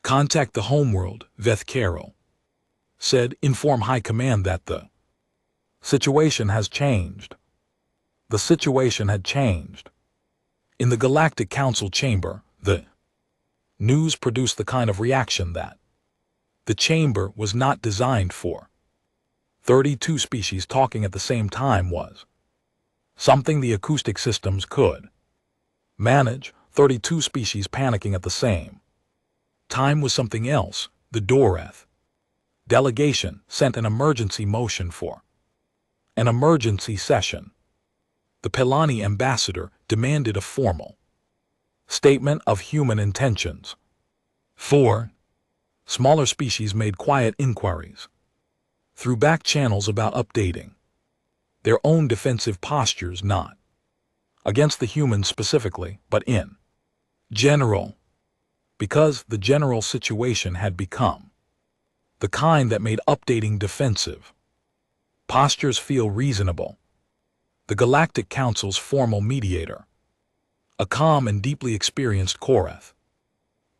Contact the homeworld, Veth Carroll said. Inform High Command that the situation has changed. The situation had changed. In the Galactic Council chamber, the news produced the kind of reaction that the chamber was not designed for. 32 species talking at the same time was something the acoustic systems could manage. 32 species panicking at the same time was something else. The Doreth delegation sent an emergency motion for an emergency session. The Pelani ambassador demanded a formal statement of human intentions. 4. Smaller species made quiet inquiries through back channels about updating their own defensive postures, not against the humans specifically, but in general, because the general situation had become the kind that made updating defensive postures feel reasonable. The Galactic Council's formal mediator, a calm and deeply experienced Korath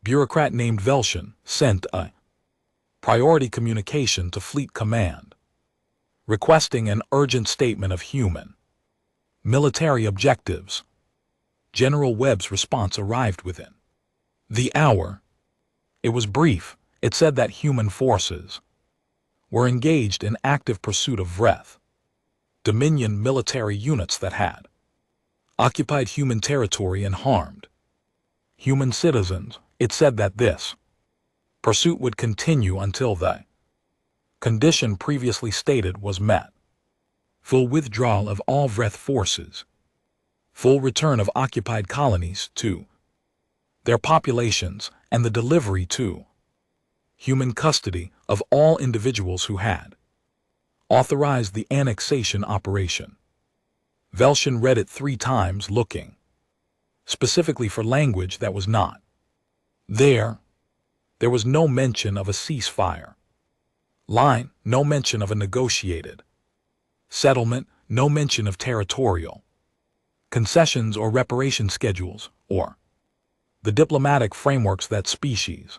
bureaucrat named Velshan, sent a priority communication to Fleet Command. requesting an urgent statement of human military objectives. General Webb's response arrived within the hour. It was brief. It said that human forces were engaged in active pursuit of Vreth Dominion military units that had occupied human territory and harmed human citizens. It said that this pursuit would continue until the condition previously stated was met: full withdrawal of all Vreth forces, full return of occupied colonies to their populations, and the delivery to human custody of all individuals who had authorized the annexation operation. Velshin read it 3 times, looking specifically for language that was not there. There was no mention of a ceasefire line, no mention of a negotiated settlement, no mention of territorial concessions or reparation schedules, or the diplomatic frameworks that species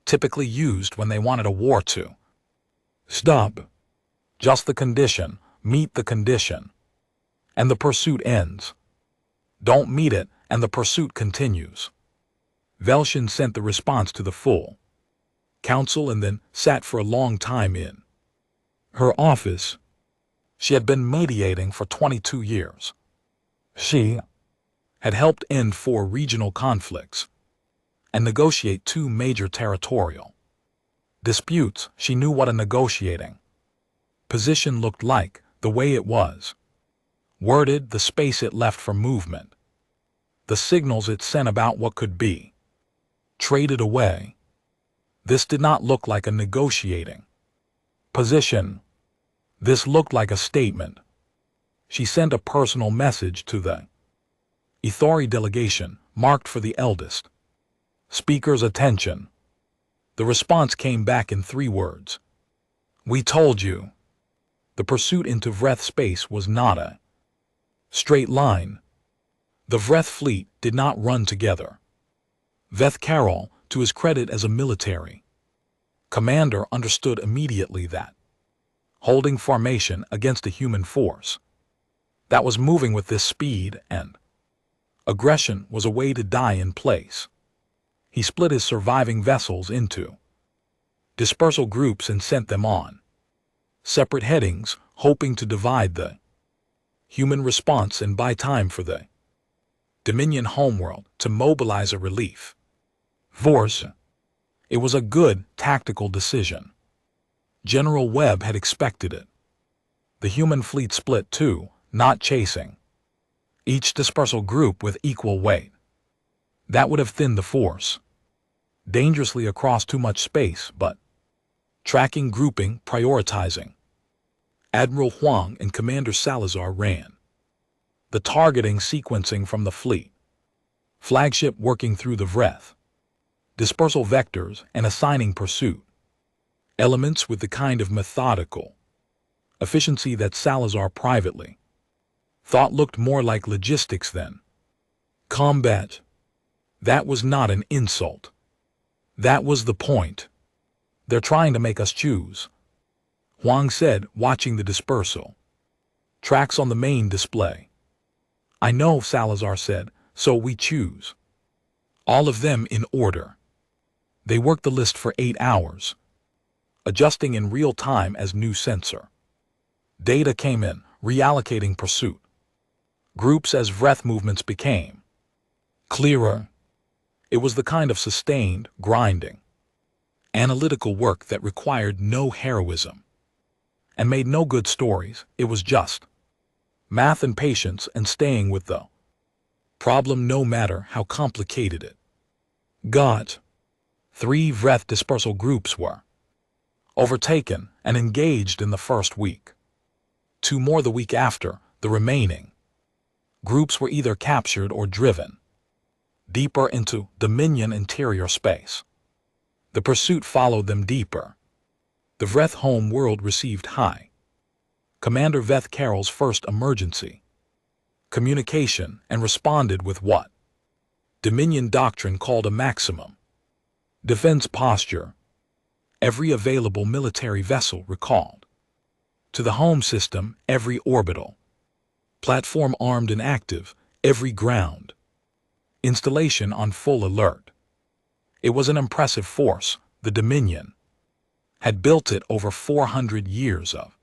typically used when they wanted a war to stop. Just the condition: meet the condition, and the pursuit ends. Don't meet it, and the pursuit continues. Velshin sent the response to the full council and then sat for a long time in her office. She had been mediating for 22 years. She had helped end 4 regional conflicts and negotiate 2 major territorial disputes. She knew what a negotiating position looked like, the way it was worded, the space it left for movement, the signals it sent about what could be traded away. This did not look like a negotiating position. This looked like a statement. She sent a personal message to the Ithori delegation, marked for the eldest speaker's attention. The response came back in 3 words: "We told you." The pursuit into Vreth space was not a straight line. The Vreth fleet did not run together. Veth Carol, to his credit as a military commander, understood immediately that holding formation against a human force that was moving with this speed and aggression was a way to die in place. He split his surviving vessels into dispersal groups and sent them on separate headings, hoping to divide the human response and buy time for the Dominion homeworld to mobilize a relief force. It was a good tactical decision. General Webb had expected it. The human fleet split too, not chasing each dispersal group with equal weight. That would have thinned the force dangerously across too much space, but tracking, grouping, prioritizing. Admiral Huang and Commander Salazar ran the targeting, sequencing from the fleet flagship, working through the Vreth dispersal vectors and assigning pursuit elements with the kind of methodical efficiency that Salazar privately thought looked more like logistics than combat. That was not an insult. That was the point. "They're trying to make us choose," Huang said, watching the dispersal tracks on the main display. "I know," Salazar said, "so we choose all of them in order." They worked the list for 8 hours, adjusting in real time as new sensor data came in, reallocating pursuit groups as Vreth movements became clearer. It was the kind of sustained, grinding, analytical work that required no heroism and made no good stories. It was just math and patience and staying with the problem no matter how complicated it got. 3 Vreth dispersal groups were overtaken and engaged in the first week. 2 more the week after. The remaining groups were either captured or driven deeper into Dominion interior space. The pursuit followed them deeper. The Vreth home world received High Commander Veth Carroll's first emergency communication and responded with what Dominion doctrine called a maximum defense posture. Every available military vessel recalled To the home system, every orbital. Platform armed and active, every ground. Installation on full alert. It was an impressive force, the Dominion. Had built it over 400 years of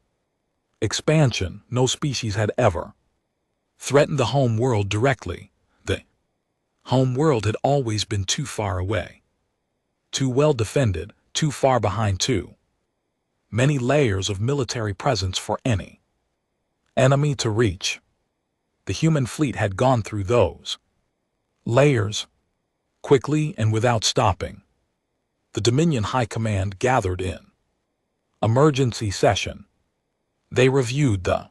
expansion. No species had ever threatened the home world directly. The home world had always been too far away, too well defended, too far behind too many layers of military presence for any enemy to reach. The human fleet had gone through those layers quickly and without stopping. The Dominion High Command gathered in emergency session. They reviewed the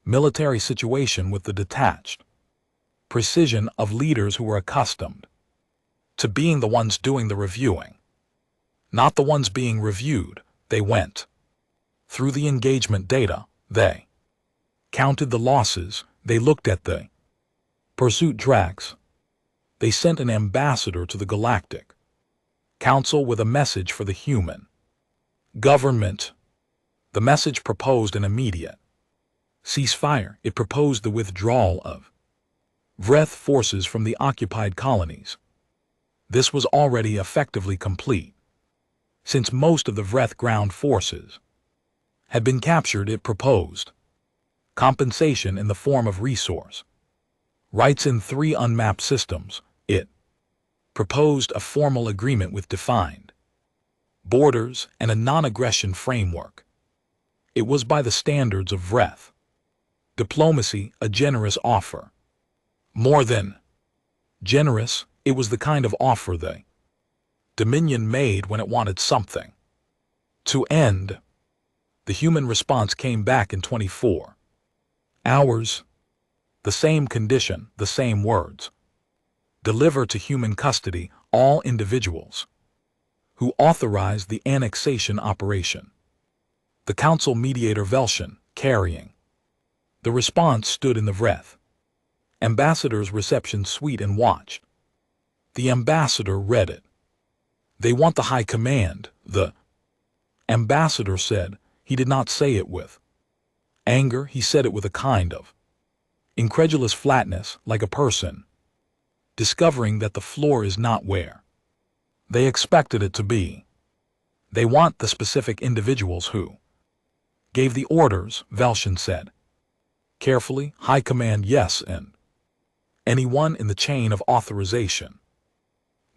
military situation with the detached precision of leaders who were accustomed to being the ones doing the reviewing, not the ones being reviewed. They went through the engagement data. They counted the losses. They looked at the pursuit tracks. They sent an ambassador to the Galactic Council with a message for the human government. The message proposed an immediate ceasefire. It proposed the withdrawal of Vreth forces from the occupied colonies. This was already effectively complete, since most of the Vreth ground forces had been captured. It proposed compensation in the form of resource rights in 3 unmapped systems. It proposed a formal agreement with defined borders and a non-aggression framework. It was by the standards of Vreth diplomacy, a generous offer. More than generous, it was the kind of offer the Dominion made when it wanted something to end. The human response came back in 24 hours. The same condition, the same words. Deliver to human custody all individuals who authorized the annexation operation. The council mediator Velshin, carrying the response, stood in the Vreth ambassador's reception suite and watched. The ambassador read it. They want the high command, the ambassador said. He did not say it with anger. He said it with a kind of incredulous flatness, like a person discovering that the floor is not where they expected it to be. They want the specific individuals who gave the orders, Velshin said. Carefully, high command, yes, and anyone in the chain of authorization.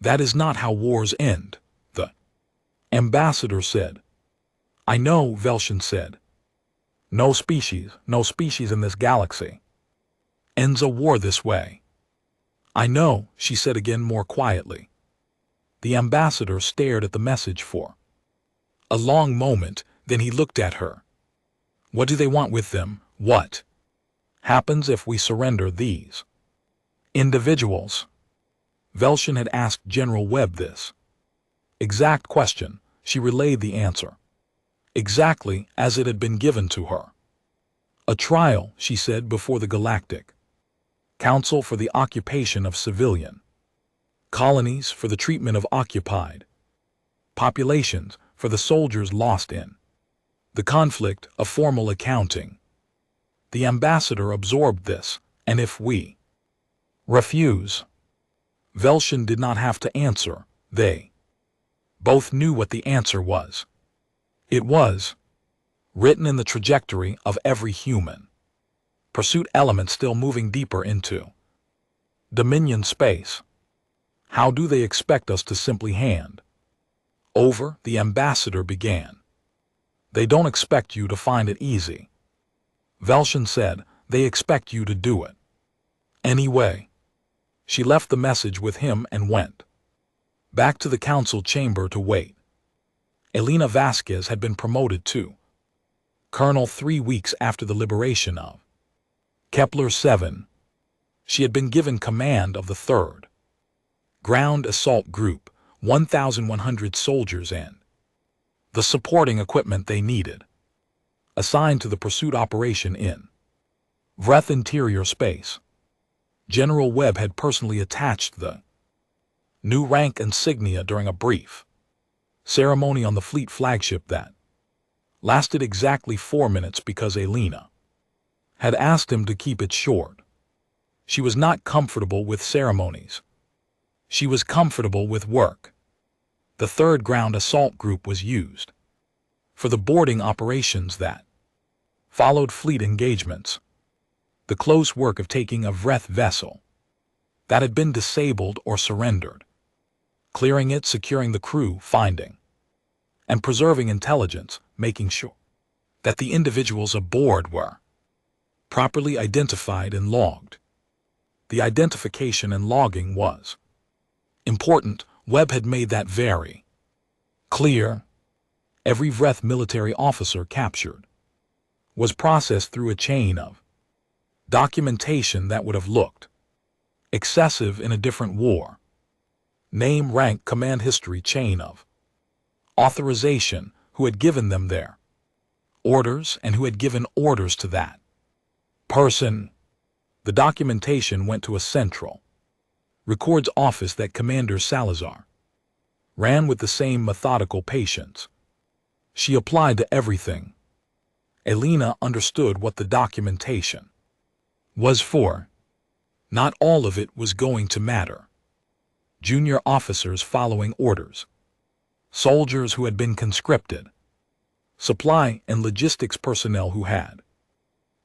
That is not how wars end, the ambassador said. I know, Velshin said. No species in this galaxy ends a war this way. I know, she said again more quietly. The ambassador stared at the message for a long moment, then he looked at her. What do they want with them? What happens if we surrender these individuals? Velshin had asked General Webb this exact question. She relayed the answer exactly as it had been given to her. A trial, she said, before the Galactic Council for the occupation of civilian colonies, for the treatment of occupied populations, for the soldiers lost in the conflict, a formal accounting. The ambassador absorbed this, and if we refuse, Velshin did not have to answer. They both knew what the answer was. It was written in the trajectory of every human pursuit element still moving deeper into Dominion space. How do they expect us to simply hand over? The ambassador began. They don't expect you to find it easy, Velshin said. They expect you to do it anyway. She left the message with him and went back to the council chamber to wait. Elena Vasquez had been promoted to colonel 3 weeks after the liberation of Kepler 7. She had been given command of the 3rd Ground Assault Group, 1,100 soldiers and the supporting equipment they needed, assigned to the pursuit operation in Vreth interior space. General Webb had personally attached the new rank insignia during a brief ceremony on the fleet flagship that lasted exactly 4 minutes because Elena had asked him to keep it short. She was not comfortable with ceremonies. She was comfortable with work. The 3rd Ground Assault Group was used for the boarding operations that followed fleet engagements. The close work of taking a Vreth vessel that had been disabled or surrendered, clearing it, securing the crew, finding and preserving intelligence, making sure that the individuals aboard were properly identified and logged. The identification and logging was important. Webb had made that very clear. Every Vreth military officer captured was processed through a chain of documentation that would have looked excessive in a different war. Name, rank, command history, chain of authorization, who had given them their orders and who had given orders to that person. The documentation went to a central records office that Commander Salazar ran with the same methodical patience. She applied to everything. Elena understood what the documentation was for. Not all of it was going to matter. Junior officers following orders, soldiers who had been conscripted, supply and logistics personnel who had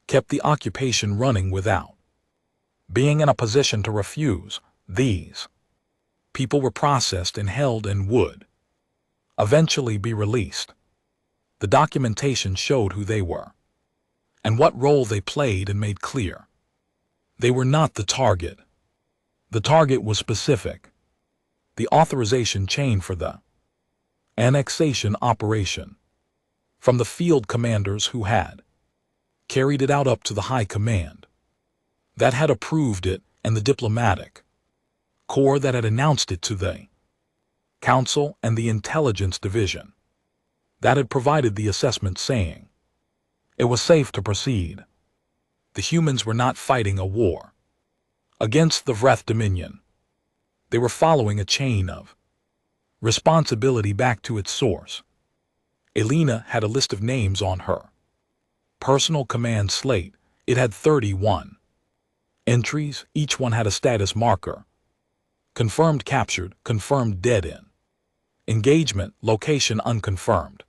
kept the occupation running without being in a position to refuse. These people were processed and held and would eventually be released. The documentation showed who they were and what role they played and made clear they were not the target. The target was specific. The authorization chain for the annexation operation, from the field commanders who had carried it out up to the high command that had approved it and the diplomatic corps that had announced it to the council and the intelligence division that had provided the assessment saying it was safe to proceed. The humans were not fighting a war against the Vreth Dominion. They were following a chain of responsibility back to its source. Elena had a list of names on her personal command slate. It had 31 entries. Each one had a status marker. Confirmed captured, confirmed dead in engagement, location unconfirmed,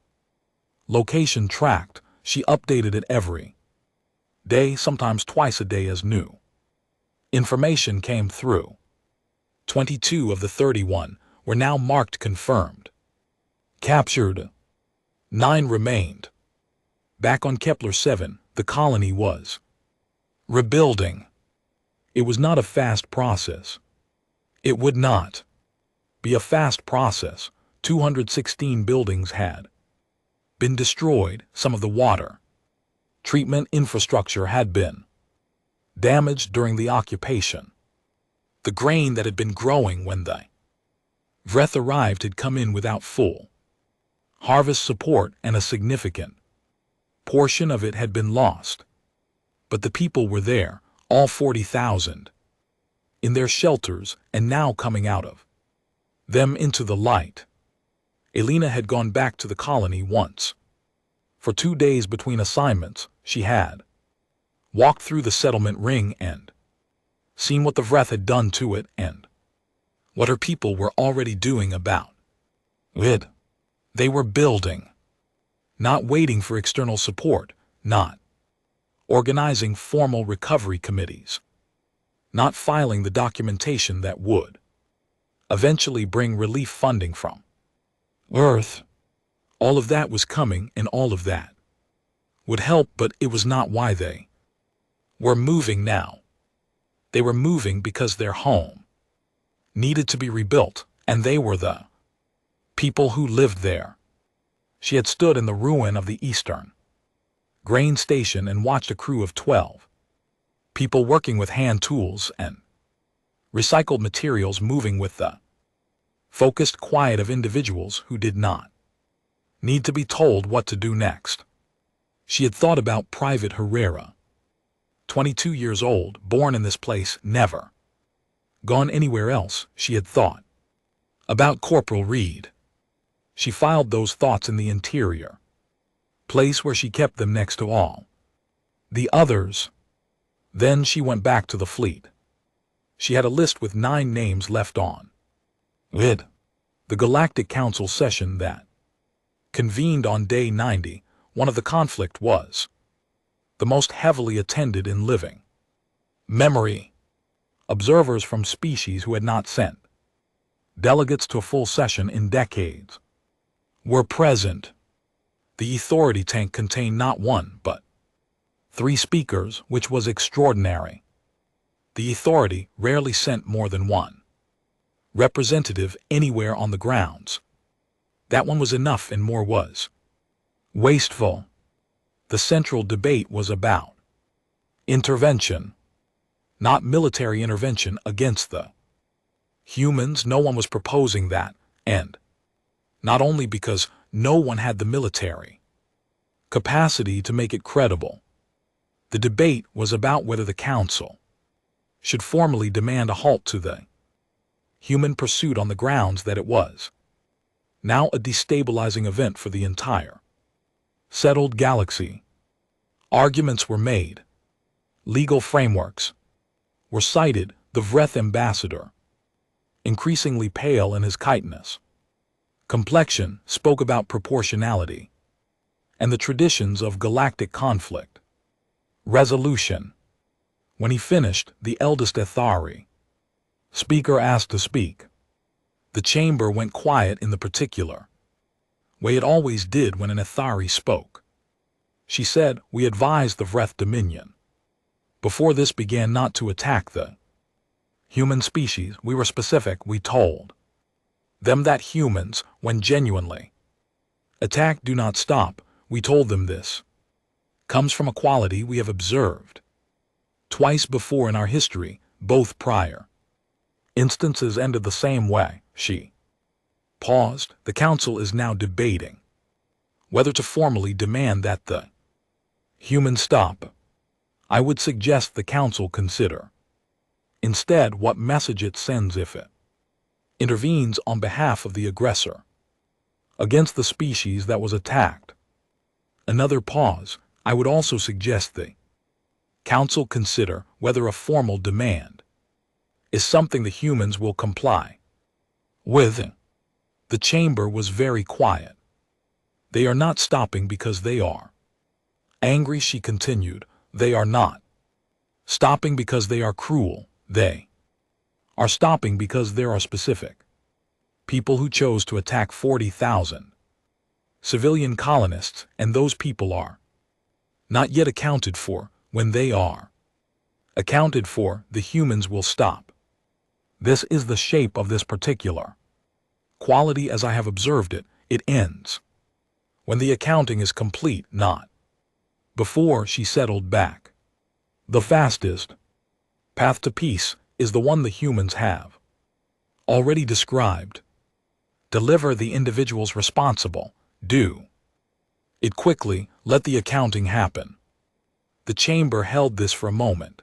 location tracked. She updated it every day, sometimes twice a day as new information came through. 22 of the 31 were now marked confirmed. Captured. 9 remained. Back on Kepler 7, the colony was rebuilding. It was not a fast process. It would not be a fast process. 216 buildings had been destroyed. Some of the water treatment infrastructure had been damaged during the occupation. The grain that had been growing when the Vreth arrived had come in without full harvest support, and a significant portion of it had been lost. But the people were there, all 40,000, in their shelters, and now coming out of them into the light. Elena had gone back to the colony once. For 2 days between assignments, she had walked through the settlement ring and seen what the Vreth had done to it and what her people were already doing about it. They were building, not waiting for external support, not organizing formal recovery committees, not filing the documentation that would eventually bring relief funding from Earth. All of that was coming, and all of that would help, but it was not why they were moving now. They were moving because their home needed to be rebuilt, and they were the people who lived there. She had stood in the ruin of the Eastern grain station and watched a crew of 12 people working with hand tools and recycled materials, moving with the focused quiet of individuals who did not need to be told what to do next. She had thought about Private Herrera, 22 years old, born in this place, never gone anywhere else. She had thought about Corporal Reed. She filed those thoughts in the interior place where she kept them next to all the others. Then she went back to the fleet. She had a list with 9 names left on it. The Galactic Council session that convened on day 90, one of the conflict was the most heavily attended in living memory. Observers from species who had not sent delegates to a full session in decades were present. The authority tank contained not 1 but 3 speakers, which was extraordinary. The authority rarely sent more than 1 representative anywhere on the grounds. That one was enough and more was wasteful. The central debate was about intervention, not military intervention against the humans. No one was proposing that, and not only because no one had the military capacity to make it credible. The debate was about whether the Council should formally demand a halt to the human pursuit on the grounds that it was now a destabilizing event for the entire settled galaxy. Arguments were made. Legal frameworks were cited. The Vreth ambassador, increasingly pale in his chitinous complexion, spoke about proportionality and the traditions of galactic conflict resolution. When he finished, the eldest Ethari speaker asked to speak. The chamber went quiet in the particular way it always did when an Ethari spoke. She said, "We advised the Vreth Dominion before this began not to attack the human species. We were specific. We told them that humans, when genuinely attacked, do not stop. We told them this comes from a quality we have observed twice before in our history. Both prior instances ended the same way." She paused. "The Council is now debating whether to formally demand that the humans stop. I would suggest the Council consider instead what message it sends if it intervenes on behalf of the aggressor against the species that was attacked." Another pause. "I would also suggest the Council consider whether a formal demand is something the humans will comply with." The chamber was very quiet. "They are not stopping because they are angry," she continued. "They are not stopping because they are cruel. They are stopping because there are specific people who chose to attack 40,000 civilian colonists, and those people are not yet accounted for. When they are accounted for, the humans will stop. This is the shape of this particular quality as I have observed it. It ends when the accounting is complete, not before." She settled back. "The fastest path to peace is the one the humans have already described. Deliver the individuals responsible. Do it quickly. Let the accounting happen." The chamber held this for a moment.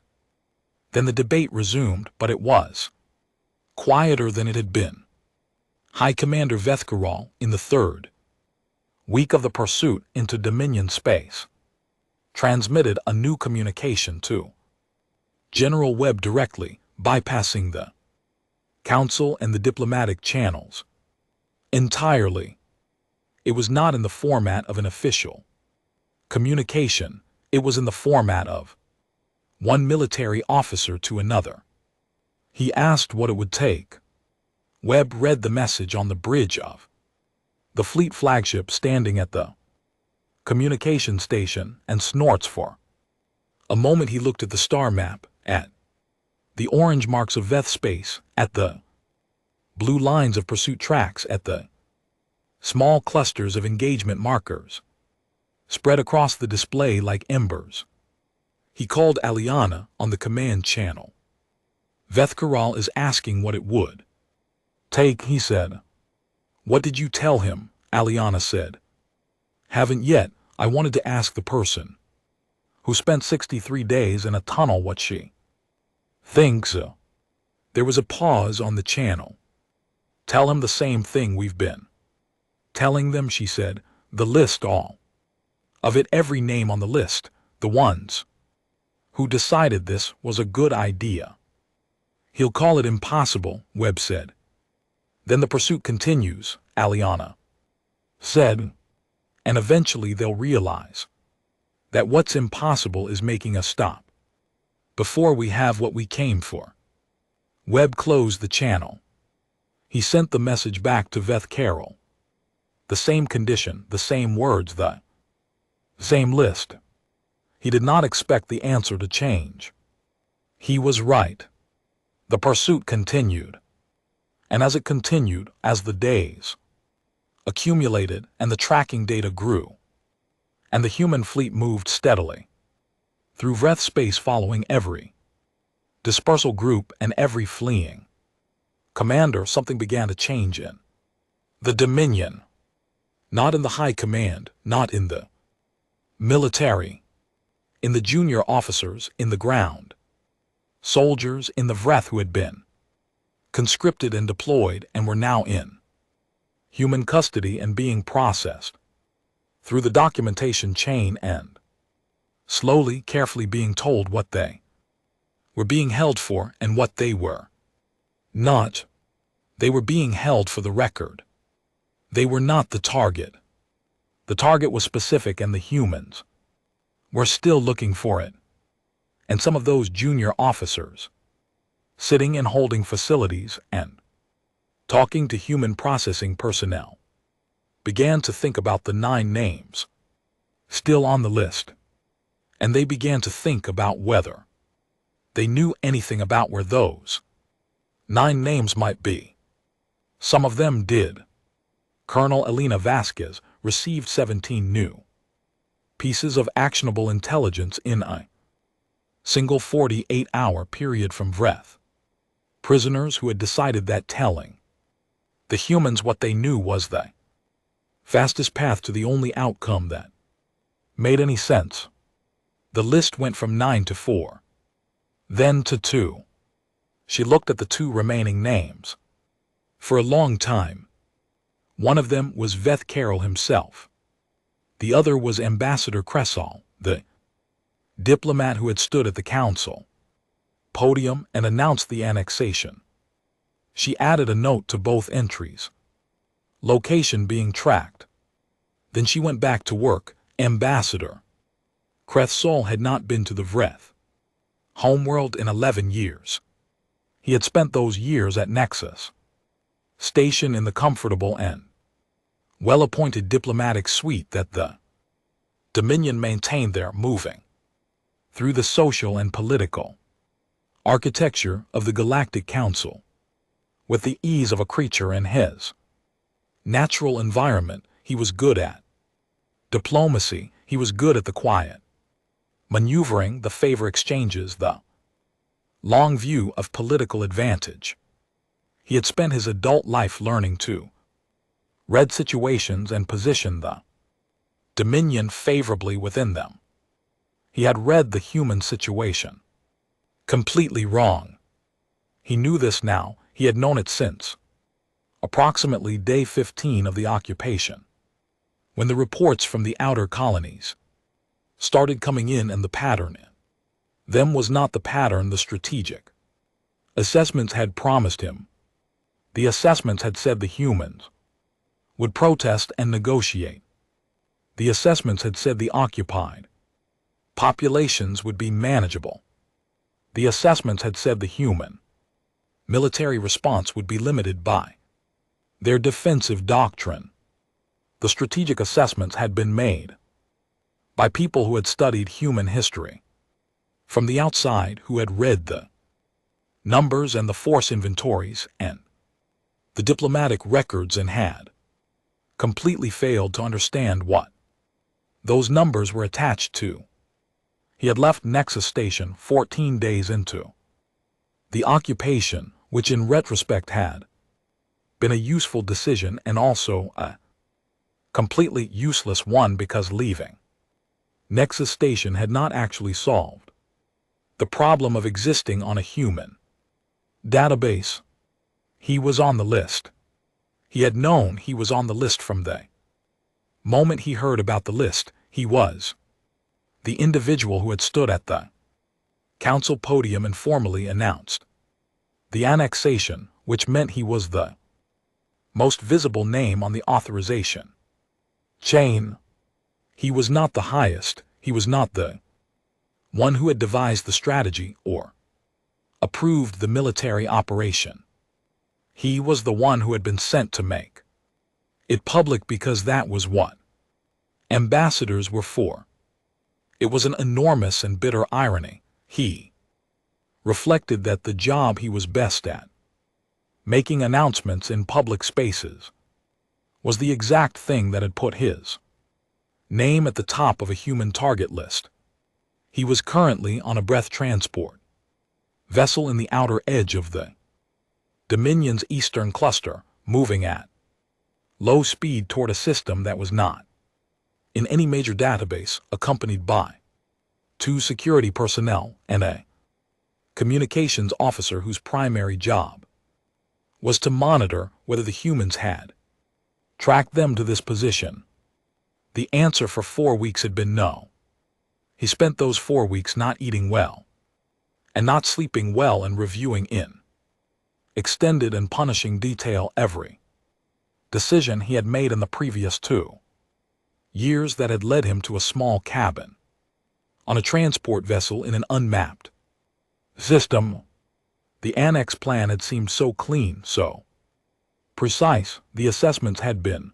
Then the debate resumed, but it was quieter than it had been. High Commander Vethkaral, in the 3rd week of the pursuit into Dominion space, transmitted a new communication to General Webb directly, bypassing the Council and the diplomatic channels entirely. It was not in the format of an official communication. It was in the format of one military officer to another. He asked what it would take. Webb read the message on the bridge of the fleet flagship standing at the communication station and snorts for a moment. He looked at the star map, at the orange marks of Veth space, at the blue lines of pursuit tracks, at the small clusters of engagement markers spread across the display like embers. He called Aliana on the command channel. "Vethkaral is asking what it would take," he said. "What did you tell him?" Aliana said. "Haven't yet. I wanted to ask the person who spent 63 days in a tunnel what she thinks." There was a pause on the channel. "Tell him the same thing we've been telling them," she said. "The list all Of it, every name on the list, the ones who decided this was a good idea. He'll call it impossible, Webb said. Then the pursuit continues, Aliana said, and eventually they'll realize that what's impossible is making us stop before we have what we came for. Webb closed the channel. He sent the message back to Veth Carroll. The same condition, the same words, the same list. He did not expect the answer to change. He was right. The pursuit continued. And as it continued, as the days accumulated and the tracking data grew, and the human fleet moved steadily through Vreth space, following every dispersal group and every fleeing commander, something began to change in the Dominion. Not in the high command, not in the military, in the junior officers, in the ground soldiers, in the Vreth who had been conscripted and deployed and were now in human custody and being processed through the documentation chain and slowly, carefully being told what they were being held for and what they were not. They were being held for the record. They were not the target. The target was specific, and the humans were still looking for it. And some of those junior officers, sitting in holding facilities and talking to human processing personnel, began to think about the 9 names still on the list. And they began to think about whether they knew anything about where those 9 names might be. Some of them did. Colonel Elena Vasquez received 17 new pieces of actionable intelligence in a single 48-hour period from Vreth. Prisoners who had decided that telling the humans what they knew was the fastest path to the only outcome that made any sense. The list went from 9 to 4, then to 2. She looked at the 2 remaining names. For a long time, one of them was Veth Carroll himself. The other was Ambassador Cressall, the diplomat who had stood at the council podium and announced the annexation. She added a note to both entries, location being tracked. Then she went back to work. Ambassador Cressall had not been to the Vreth homeworld in 11 years. He had spent those years at Nexus Station in the comfortable and well-appointed diplomatic suite that the Dominion maintained there, moving through the social and political architecture of the Galactic Council with the ease of a creature in his natural environment. He was good at diplomacy. He was good at the quiet maneuvering, the favor exchanges, the long view of political advantage. He had spent his adult life learning to read situations and position the Dominion favorably within them. He had read the human situation completely wrong. He knew this now. He had known it since approximately day 15 of the occupation, when the reports from the outer colonies started coming in, and the pattern in them was not the pattern the strategic assessments had promised him. The assessments had said the humans would protest and negotiate. The assessments had said the occupied populations would be manageable. The assessments had said the human military response would be limited by their defensive doctrine. The strategic assessments had been made by people who had studied human history from the outside, who had read the numbers and the force inventories and the diplomatic records, and had completely failed to understand what those numbers were attached to. He had left Nexus Station 14 days into the occupation, which in retrospect had been a useful decision and also a completely useless one, because leaving Nexus Station had not actually solved the problem of existing on a human database. He was on the list. He had known he was on the list from the moment he heard about the list. He was the individual who had stood at the council podium and formally announced the annexation, which meant he was the most visible name on the authorization chain. He was not the highest, he was not the one who had devised the strategy or approved the military operation. He was the one who had been sent to make it public because that was what ambassadors were for. It was an enormous and bitter irony. He reflected that the job he was best at, making announcements in public spaces, was the exact thing that had put his name at the top of a human target list. He was currently on a breath transport vessel in the outer edge of the Dominion's eastern cluster, moving at low speed toward a system that was not in any major database, accompanied by 2 security personnel and a communications officer whose primary job was to monitor whether the humans had tracked them to this position. The answer for 4 weeks had been no. He spent those 4 weeks not eating well and not sleeping well and reviewing in extended and punishing detail every decision he had made in the previous 2 years that had led him to a small cabin on a transport vessel in an unmapped system. The annex plan had seemed so clean, so precise, the assessments had been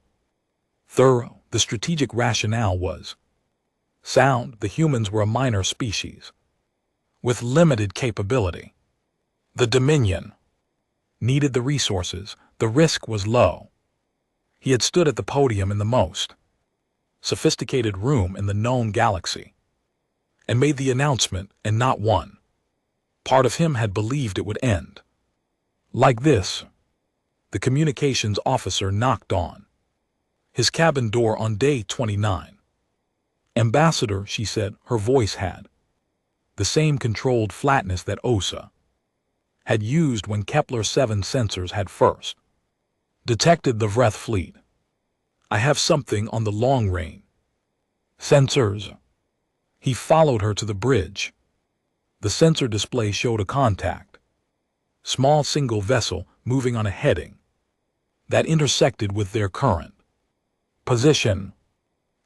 thorough, the strategic rationale was sound. The humans were a minor species with limited capability. The Dominion needed the resources, the risk was low. He had stood at the podium in the most sophisticated room in the known galaxy and made the announcement, and not one part of him had believed it would end like this. The communications officer knocked on his cabin door on day 29. Ambassador, she said, her voice had the same controlled flatness that OSA had used when Kepler 7 sensors had first detected the Vreth fleet. I have something on the long-range sensors. He followed her to the bridge. The sensor display showed a contact, small single vessel moving on a heading that intersected with their current position.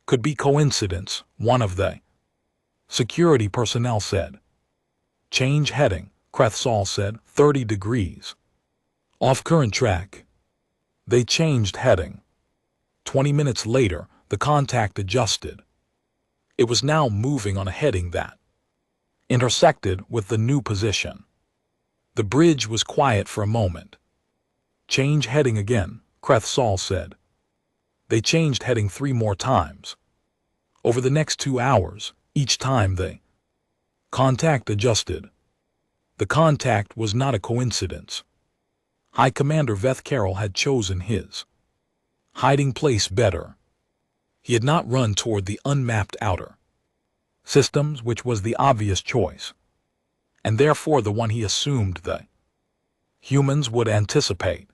Could be coincidence, one of the security personnel said. Change heading, Krethsal said, 30 degrees. Off current track. They changed heading. 20 minutes later, the contact adjusted. It was now moving on a heading that intersected with the new position. The bridge was quiet for a moment. Change heading again, Krethsal said. They changed heading 3 more times. Over the next 2 hours, each time the contact adjusted. The contact was not a coincidence. High Commander Veth Carroll had chosen his hiding place better. He had not run toward the unmapped outer systems, which was the obvious choice, and therefore the one he assumed the humans would anticipate.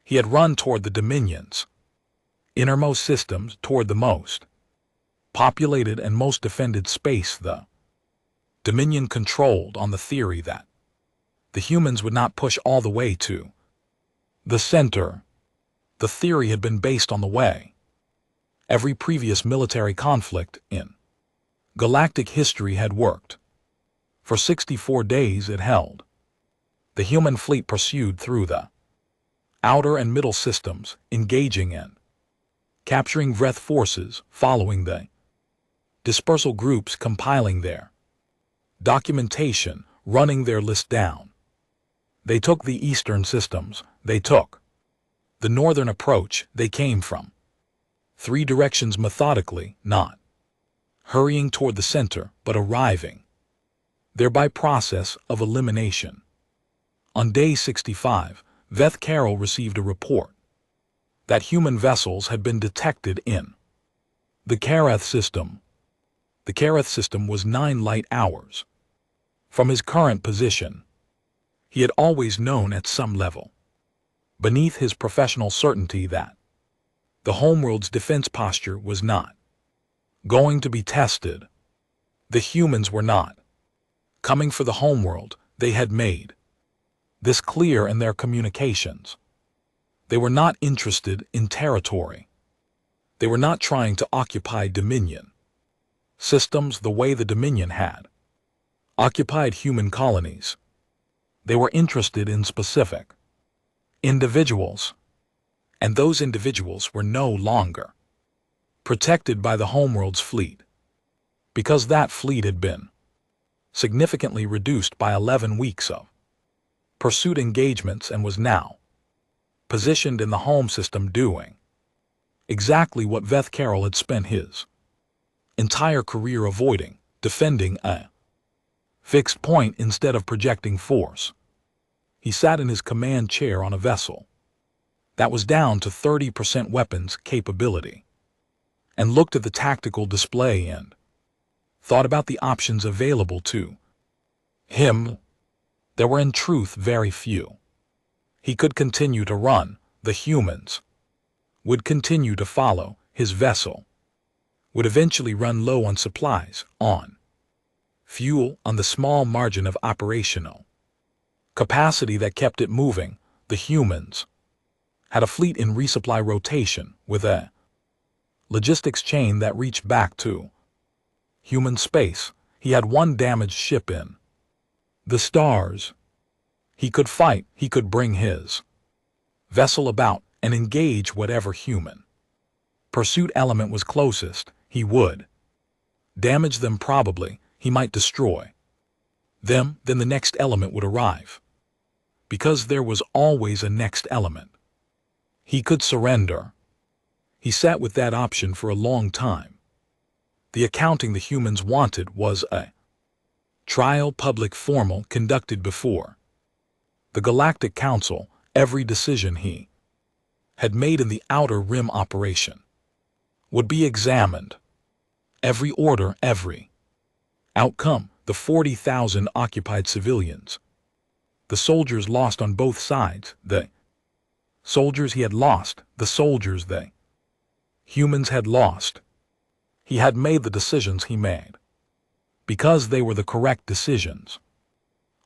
He had run toward the Dominion's innermost systems, toward the most populated and most defended space the Dominion controlled, on the theory that the humans would not push all the way to the center. The theory had been based on the way every previous military conflict in galactic history had worked. For 64 days it held. The human fleet pursued through the outer and middle systems, engaging in capturing Vreth forces, following the dispersal groups, compiling their documentation, running their list down. They took the eastern systems, they took the northern approach, they came from 3 directions methodically, not hurrying toward the center, but arriving there by process of elimination. On day 65, Veth Carroll received a report that human vessels had been detected in the Kareth system. The Kareth system was 9 light hours from his current position. He had always known at some level, beneath his professional certainty, that the homeworld's defense posture was not going to be tested. The humans were not coming for the homeworld. They had made this clear in their communications. They were not interested in territory. They were not trying to occupy Dominion systems the way the Dominion had occupied human colonies. They were interested in specific individuals, and those individuals were no longer protected by the homeworld's fleet, because that fleet had been significantly reduced by 11 weeks of pursuit engagements and was now positioned in the home system doing exactly what Veth Carroll had spent his entire career avoiding, defending a fixed point instead of projecting force. He sat in his command chair on a vessel that was down to 30% weapons capability and looked at the tactical display and thought about the options available to him. There were in truth very few. He could continue to run, the humans would continue to follow, his vessel would eventually run low on supplies, on fuel, on the small margin of operational capacity that kept it moving. The humans had a fleet in resupply rotation with a logistics chain that reached back to human space. He had one damaged ship in the stars. He could fight, he could bring his vessel about and engage whatever human pursuit element was closest. He would damage them probably, he might destroy them, then the next element would arrive. Because there was always a next element. He could surrender. He sat with that option for a long time. The accounting the humans wanted was a trial, public, formal, conducted before the Galactic Council. Every decision he had made in the Outer Rim operation would be examined. Every order, every outcome, the 40,000 occupied civilians, the soldiers lost on both sides, the soldiers he had lost, the soldiers they humans had lost. He had made the decisions he made because they were the correct decisions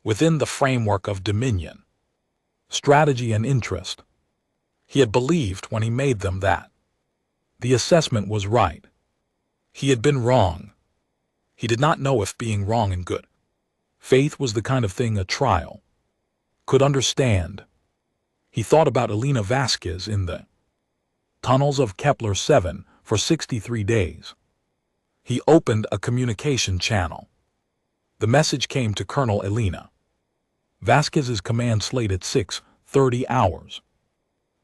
within the framework of Dominion, strategy and interest. He had believed when he made them that the assessment was right. He had been wrong. He did not know if being wrong in good faith was the kind of thing a trial could understand. He thought about Elena Vasquez in the tunnels of Kepler 7 for 63 days. He opened a communication channel. The message came to Colonel Elena Vasquez's command slate at 6:30 hours.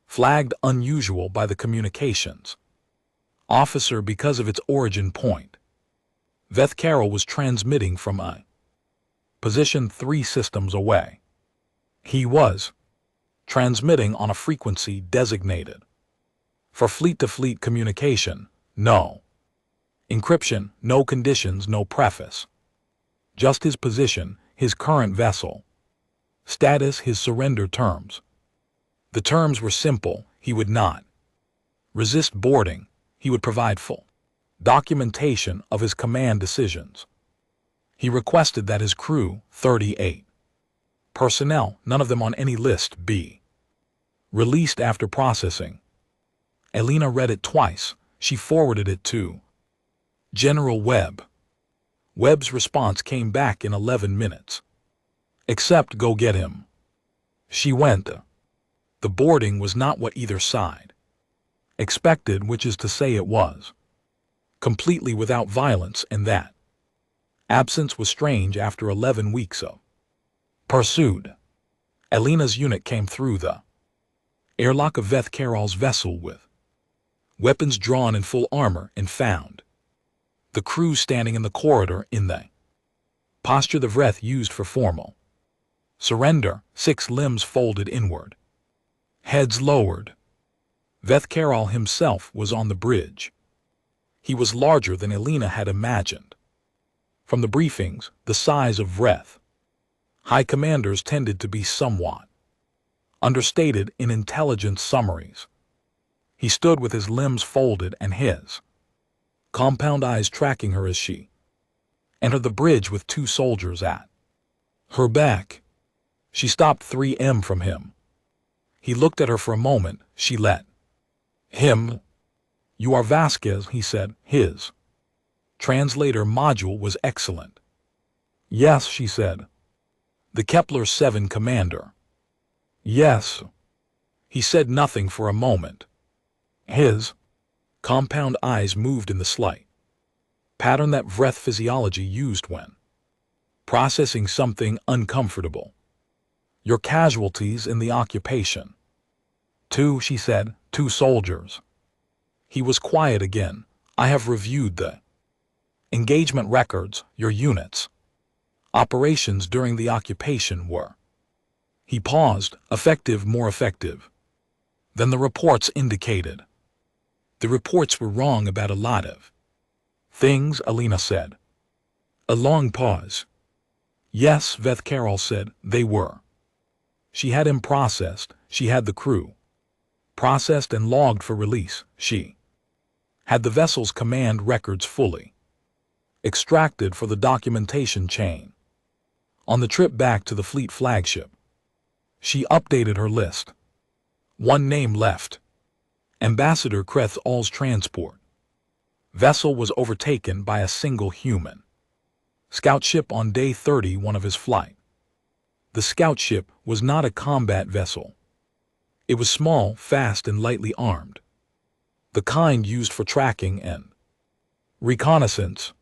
Flagged unusual by the communications officer because of its origin point. Veth Carroll was transmitting from a position 3 systems away. He was transmitting on a frequency designated for fleet-to-fleet communication. No encryption, no conditions, no preface. Just his position, his current vessel status, his surrender terms. The terms were simple. He would not resist boarding. He would provide full documentation of his command decisions. He requested that his crew, 38 personnel, none of them on any list, be released after processing. Elena read it twice. She forwarded it to General Webb. Webb's response came back in 11 minutes. Except go get him. She went. The boarding was not what either side expected, which is to say it was completely without violence, and that absence was strange after 11 weeks of pursuit. Elena's unit came through the airlock of Veth Carroll's vessel with weapons drawn in full armor and found the crew standing in the corridor in the posture the Vreth used for formal surrender, 6 limbs folded inward, heads lowered. Veth Carroll himself was on the bridge. He was larger than Elena had imagined. From the briefings, the size of Vreth high commanders tended to be somewhat understated in intelligence summaries. He stood with his limbs folded and his compound eyes tracking her as she entered the bridge with 2 soldiers at her back. She stopped 3 m from him. He looked at her for a moment. She let him. "You are Vasquez," he said. His translator module was excellent. "Yes," she said. "The Kepler 7 commander." "Yes." He said nothing for a moment. His compound eyes moved in the slight pattern that Vreth physiology used when processing something uncomfortable. "Your casualties in the occupation." "2," she said. "2 soldiers." He was quiet again. "I have reviewed the engagement records. Your units' operations during the occupation were—" He paused. "Effective, more effective than the reports indicated." "The reports were wrong about a lot of things," Alina said. A long pause. "Yes," Veth Carroll said, "they were." She had him processed. She had the crew processed and logged for release. She had the vessel's command records fully extracted for the documentation chain. On the trip back to the fleet flagship, she updated her list. 1 name left. Ambassador Kreth All's transport vessel was overtaken by a single human scout ship on day 31 of his flight. The scout ship was not a combat vessel. It was small, fast, and lightly armed, the kind used for tracking and reconnaissance.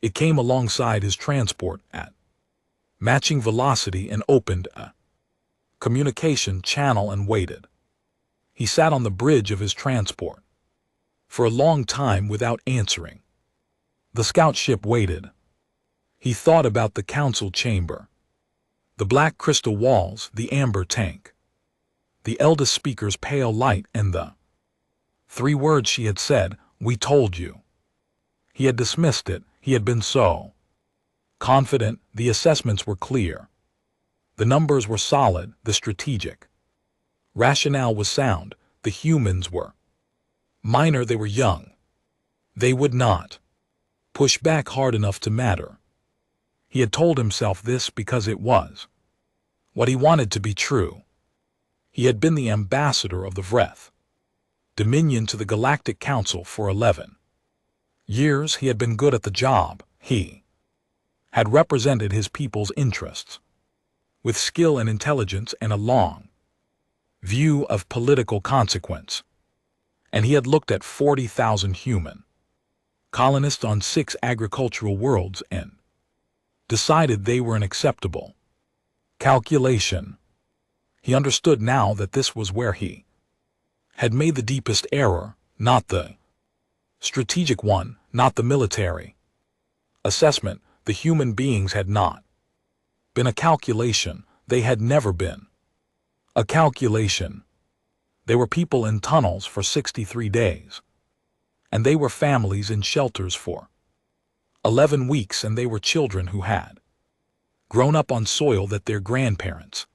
It came alongside his transport at matching velocity and opened a communication channel and waited. He sat on the bridge of his transport for a long time without answering. The scout ship waited. He thought about the council chamber, the black crystal walls, the amber tank, the eldest speaker's pale light, and the 3 words she had said, "We told you." He had dismissed it. He had been so confident. The assessments were clear. The numbers were solid. The strategic rationale was sound. The humans were minor. They were young. They would not push back hard enough to matter. He had told himself this because it was what he wanted to be true. He had been the ambassador of the Vreth Dominion to the Galactic Council for 11 years. He had been good at the job. He had represented his people's interests with skill and intelligence and a long view of political consequence. And he had looked at 40,000 human colonists on 6 agricultural worlds and decided they were an acceptable calculation. He understood now that this was where he had made the deepest error, not the strategic one, not the military assessment. The human beings had not been a calculation. They had never been a calculation. They were people in tunnels for 63 days. And they were families in shelters for 11 weeks, and they were children who had grown up on soil that their grandparents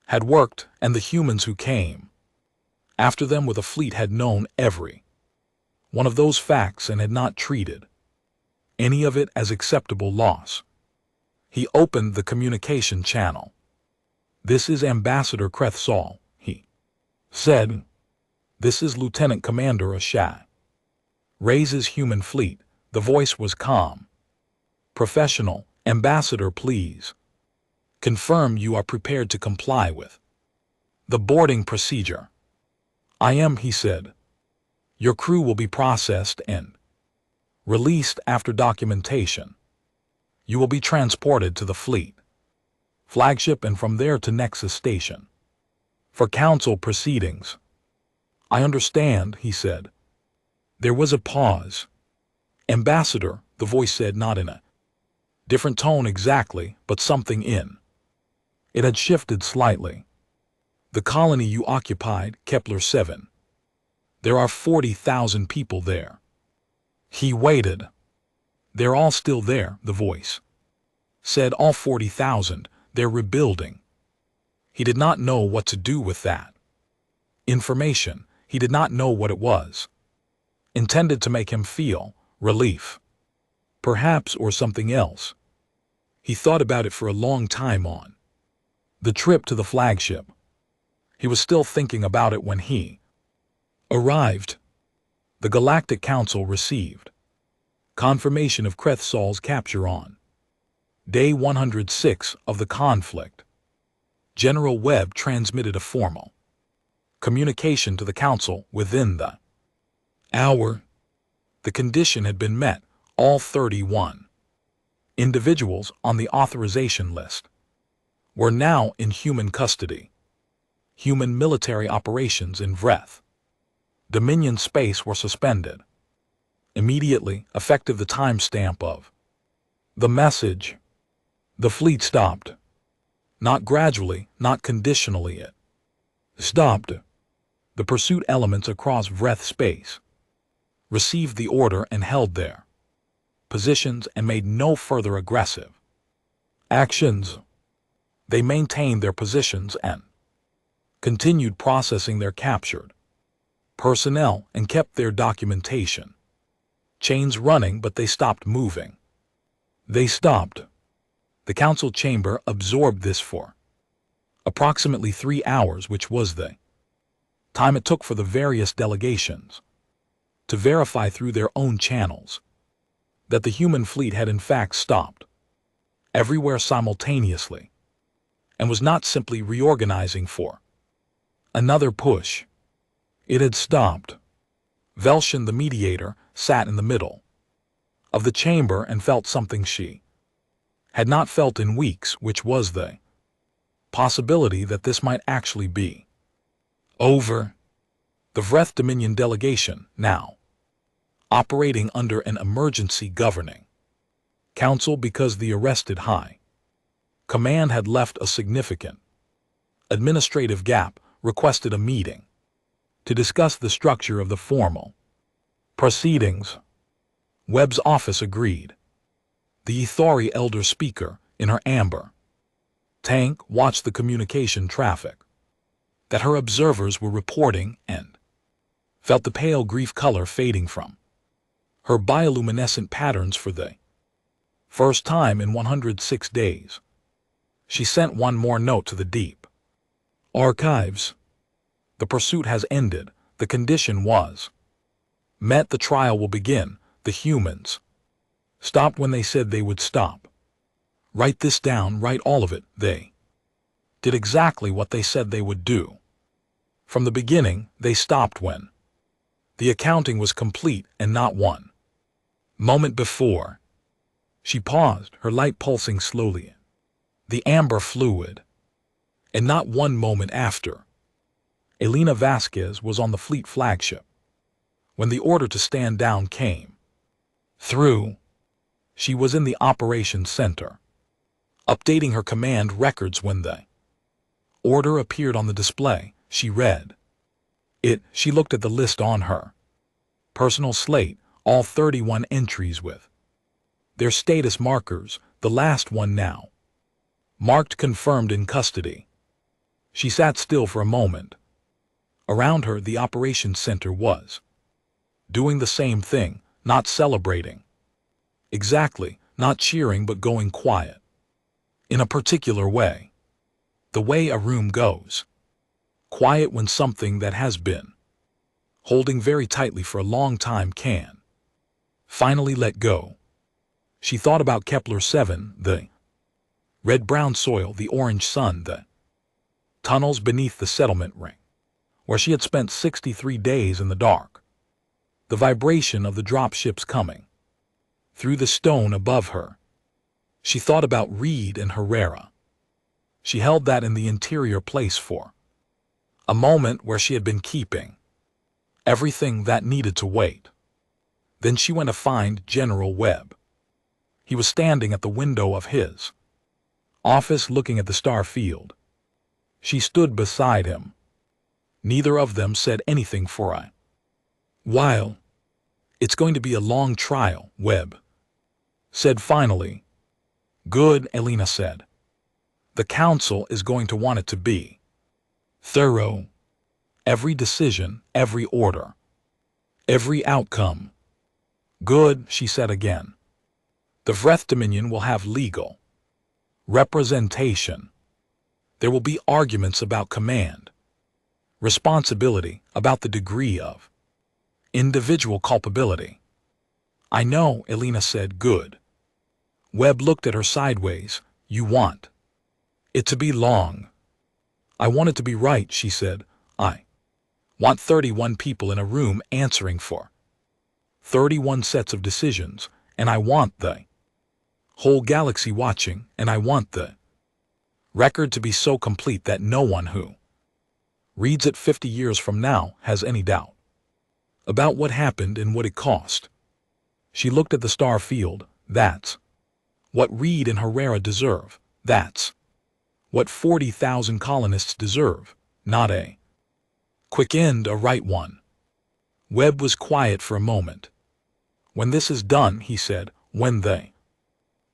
had worked, and the humans who came after them with a fleet had known every one of those facts and had not treated any of it as acceptable loss. He opened the communication channel. "This is Ambassador Kreth Saul," he said. "This is Lieutenant Commander Ashad Ray's human fleet." The voice was calm, professional. "Ambassador, please confirm you are prepared to comply with the boarding procedure." "I am," he said. "Your crew will be processed and released after documentation. You will be transported to the fleet flagship and from there to Nexus Station for council proceedings." "I understand," he said. There was a pause. "Ambassador," the voice said, not in a different tone exactly, but something in it had shifted slightly. "The colony you occupied, Kepler 7. There are 40,000 people there." He waited. "They're all still there," the voice said. "All 40,000. They're rebuilding." He did not know what to do with that information. He did not know what it was intended to make him feel. Relief. Perhaps, or something else. He thought about it for a long time on the trip to the flagship. He was still thinking about it when he arrived. The Galactic Council received confirmation of Krethal's capture on Day 106 of the conflict. General Webb transmitted a formal communication to the Council within the hour. The condition had been met. All 31 individuals on the authorization list were now in human custody. Human military operations in Vreth Dominion space were suspended. Immediately, effective the timestamp of the message. The fleet stopped. Not gradually, not conditionally, it stopped. The pursuit elements across Vreth space received the order and held their positions and made no further aggressive actions. They maintained their positions and continued processing their captured personnel and kept their documentation chains running, but they stopped moving. They stopped. The council chamber absorbed this for approximately 3 hours, which was the time it took for the various delegations to verify through their own channels that the human fleet had in fact stopped everywhere simultaneously and was not simply reorganizing for another push. It had stopped. Velshin, the mediator, sat in the middle of the chamber and felt something she had not felt in weeks, which was the possibility that this might actually be over. The Vreth Dominion delegation, now operating under an emergency governing council because the arrested high command had left a significant administrative gap, requested a meeting to discuss the structure of the formal proceedings. Webb's office agreed. The Ithari elder speaker, in her amber tank, watched the communication traffic that her observers were reporting and felt the pale grief color fading from her bioluminescent patterns for the first time in 106 days. She sent one more note to the deep archives. The pursuit has ended. The condition was met. The trial will begin. The humans stopped when they said they would stop. Write this down, write all of it. They did exactly what they said they would do. From the beginning, they stopped when the accounting was complete and not one moment before. She paused, her light pulsing slowly. The amber fluid. And not one moment after. Elena Vasquez was on the fleet flagship when the order to stand down came through. She was in the operations center, updating her command records when the order appeared on the display. She read it. She looked at the list on her personal slate, all 31 entries with their status markers, the last one now marked confirmed in custody. She sat still for a moment. Around her, the operations center was doing the same thing, not celebrating exactly, not cheering, but going quiet in a particular way. The way a room goes quiet when something that has been holding very tightly for a long time can finally let go. She thought about Kepler 7, the red-brown soil, the orange sun, the tunnels beneath the settlement ring, where she had spent 63 days in the dark, the vibration of the dropships coming through the stone above her. She thought about Reed and Herrera. She held that in the interior place for a moment where she had been keeping everything that needed to wait. Then she went to find General Webb. He was standing at the window of his office looking at the star field. She stood beside him. Neither of them said anything for a while. It's going to be a long trial, Webb said finally. Good, Elena said. The council is going to want it to be thorough. Every decision, every order, every outcome Good, she said again. The Vreth Dominion will have legal representation. There will be arguments about command, responsibility, about the degree of individual culpability. I know, Elena said. Good. Webb looked at her sideways. You want it to be long. I want it to be right, she said. I want 31 people in a room answering for 31 sets of decisions, and I want the whole galaxy watching, and I want the record to be so complete that no one who reads it 50 years from now has any doubt about what happened and what it cost. She looked at the star field. That's what Reed and Herrera deserve. That's what 40,000 colonists deserve, not a quick end, a right one. Webb was quiet for a moment. When this is done, he said, when the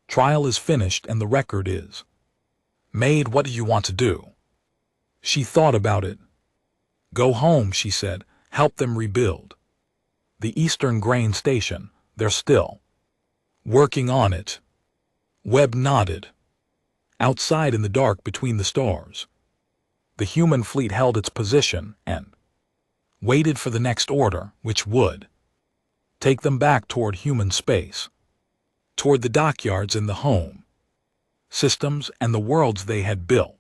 trial is finished and the record is made, what do you want to do? She thought about it. Go home, she said, help them rebuild the Eastern Grain Station. They're still working on it. Webb nodded. Outside in the dark between the stars, the human fleet held its position and waited for the next order, which would take them back toward human space, toward the dockyards and the home systems and the worlds they had built,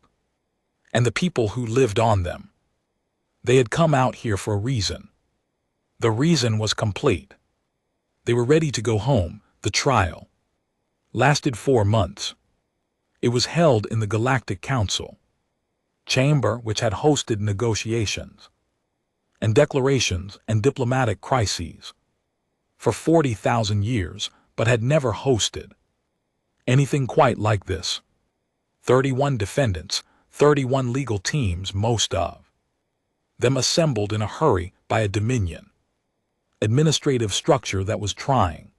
and the people who lived on them. They had come out here for a reason. The reason was complete. They were ready to go home. The trial lasted 4 months. It was held in the Galactic Council chamber, which had hosted negotiations and declarations and diplomatic crises for 40,000 years, but had never hosted anything quite like this. 31 defendants, 31 legal teams, most of them assembled in a hurry by a Dominion administrative structure that was trying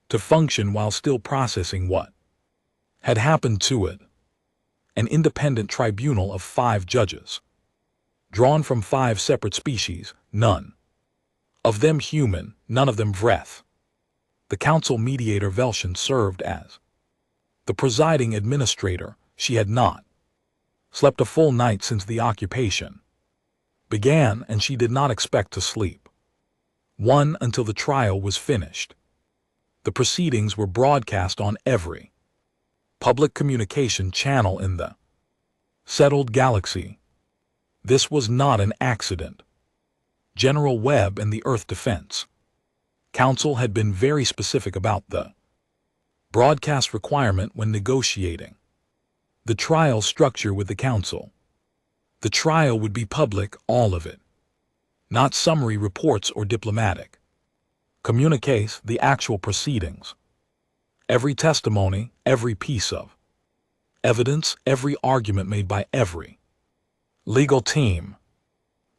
to function while still processing what had happened to it. An independent tribunal of 5 judges, drawn from 5 separate species, none of them human, none of them Vreth. The council mediator Velshan served as the presiding administrator. She had not slept a full night since the occupation began, and she did not expect to sleep one until the trial was finished. The proceedings were broadcast on every public communication channel in the settled galaxy. This was not an accident. General Webb and the Earth Defense Council had been very specific about the broadcast requirement when negotiating the trial structure with the Council. The trial would be public, all of it, not summary reports or diplomatic communiques, the actual proceedings. Every testimony, every piece of evidence, every argument made by every legal team.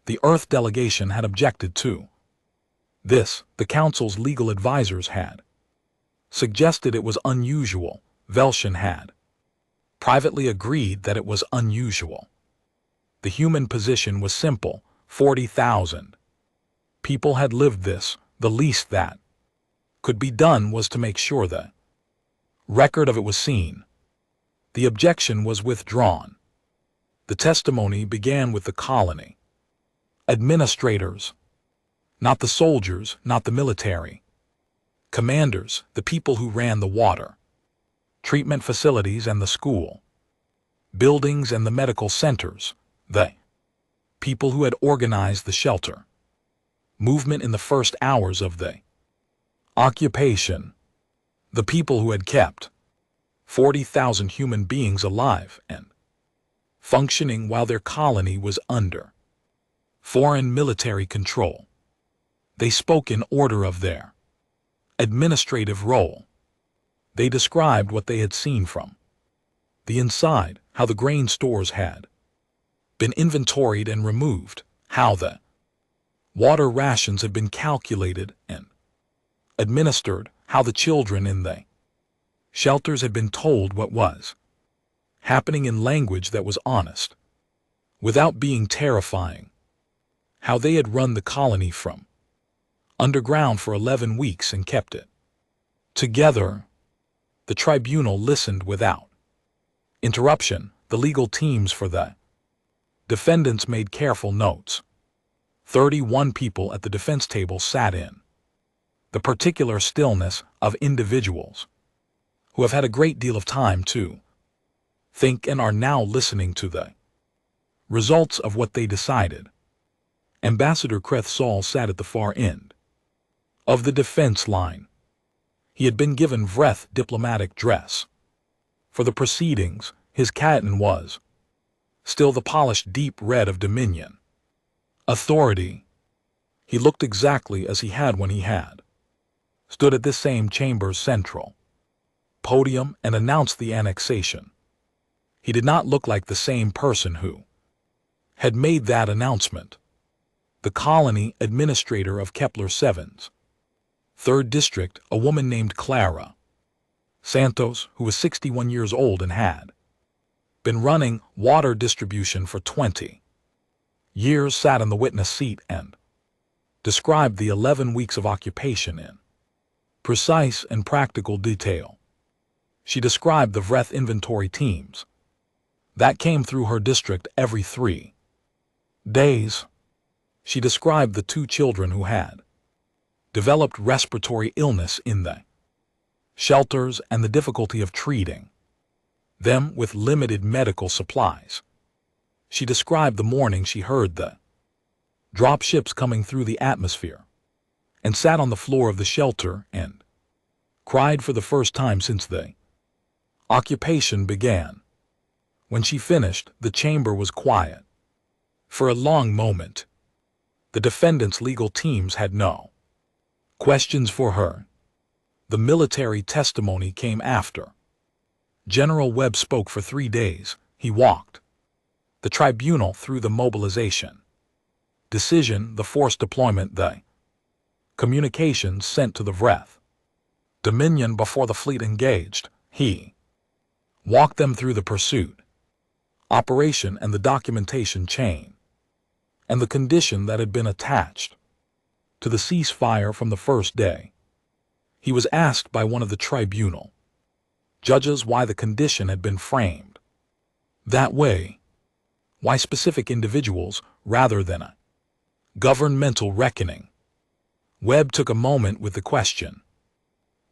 The Earth delegation had objected to this. The Council's legal advisors had suggested it was unusual. Velshan had privately agreed that it was unusual. The human position was simple. 40,000 people had lived this. The least that could be done was to make sure the record of it was seen. The objection was withdrawn. The testimony began with the colony administrators, not the soldiers, not the military commanders, the people who ran the water treatment facilities and the school buildings and the medical centers, the people who had organized the shelter movement in the first hours of the occupation, the people who had kept 40,000 human beings alive and functioning while their colony was under foreign military control. They spoke in order of their administrative role. They described what they had seen from the inside, how the grain stores had been inventoried and removed, how the water rations had been calculated and administered, how the children in the shelters had been told what was happening in language that was honest, without being terrifying, how they had run the colony from underground for 11 weeks and kept it. Together, the tribunal listened without interruption. The legal teams for the defendants made careful notes. 31 people at the defense table sat in the particular stillness of individuals who have had a great deal of time to think and are now listening to the results of what they decided. Ambassador Krethsal sat at the far end of the defense line. He had been given Vreth diplomatic dress. For the proceedings, his katan was still the polished deep red of dominion. Authority. He looked exactly as he had when he had stood at this same chamber's central podium and announced the annexation. He did not look like the same person who had made that announcement. The colony administrator of Kepler 7's 3rd District, a woman named Clara Santos, who was 61 years old and had been running water distribution for 20 years, sat in the witness seat and described the 11 weeks of occupation in precise and practical detail. She described the Vreth inventory teams that came through her district every 3 days. She described the 2 children who had developed respiratory illness in the shelters and the difficulty of treating them with limited medical supplies. She described the morning she heard the drop ships coming through the atmosphere and sat on the floor of the shelter and cried for the first time since the occupation began. When she finished, the chamber was quiet. For a long moment, the defendant's legal teams had no questions for her. The military testimony came after. General Webb spoke for 3 days. He walked the tribunal through the mobilization decision, the force deployment, the communications sent to the Vreth Dominion before the fleet engaged. He walked them through the pursuit operation and the documentation chain and the condition that had been attached to the ceasefire from the first day. He was asked by one of the tribunal judges why the condition had been framed that way, why specific individuals rather than a governmental reckoning. Webb took a moment with the question.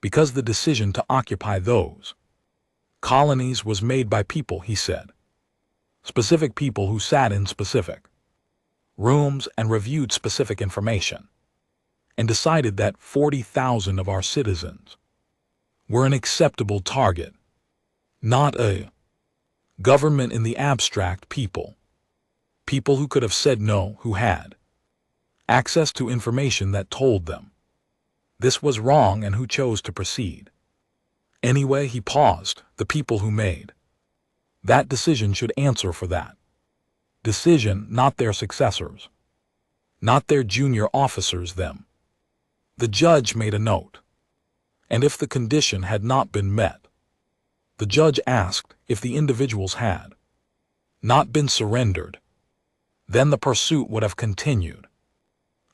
Because the decision to occupy those colonies was made by people, he said. Specific people who sat in specific rooms and reviewed specific information and decided that 40,000 of our citizens were an acceptable target, not a government in the abstract, people who could have said no, who had access to information that told them this was wrong and who chose to proceed. Anyway, he paused. The people who made that decision should answer for that decision, not their successors, not their junior officers, them. The judge made a note. And if the condition had not been met, the judge asked if the individuals had not been surrendered, then the pursuit would have continued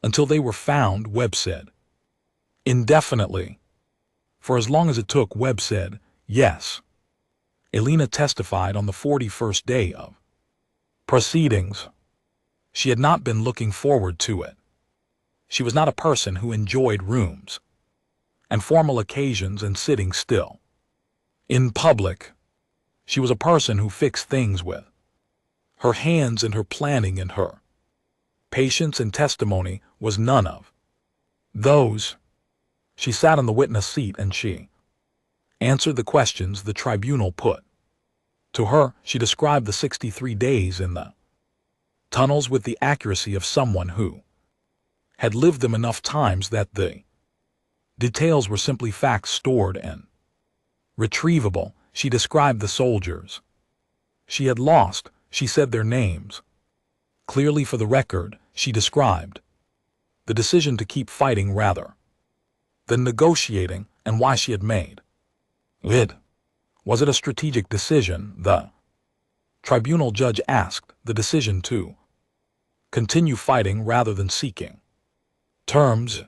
until they were found, Webb said. Indefinitely. For as long as it took, Webb said, yes. Elena testified on the 41st day of proceedings. She had not been looking forward to it. She was not a person who enjoyed rooms and formal occasions and sitting still in public. She was a person who fixed things with her hands, and her planning and her patience and testimony was none of those. She sat on the witness seat and she answered the questions the tribunal put to her. She described the 63 days in the tunnels with the accuracy of someone who had lived them enough times that the details were simply facts stored and retrievable. She described the soldiers she had lost. She said their names clearly for the record. She described the decision to keep fighting rather than negotiating and why she had made it. Was it a strategic decision? The tribunal judge asked. The decision to continue fighting rather than seeking terms.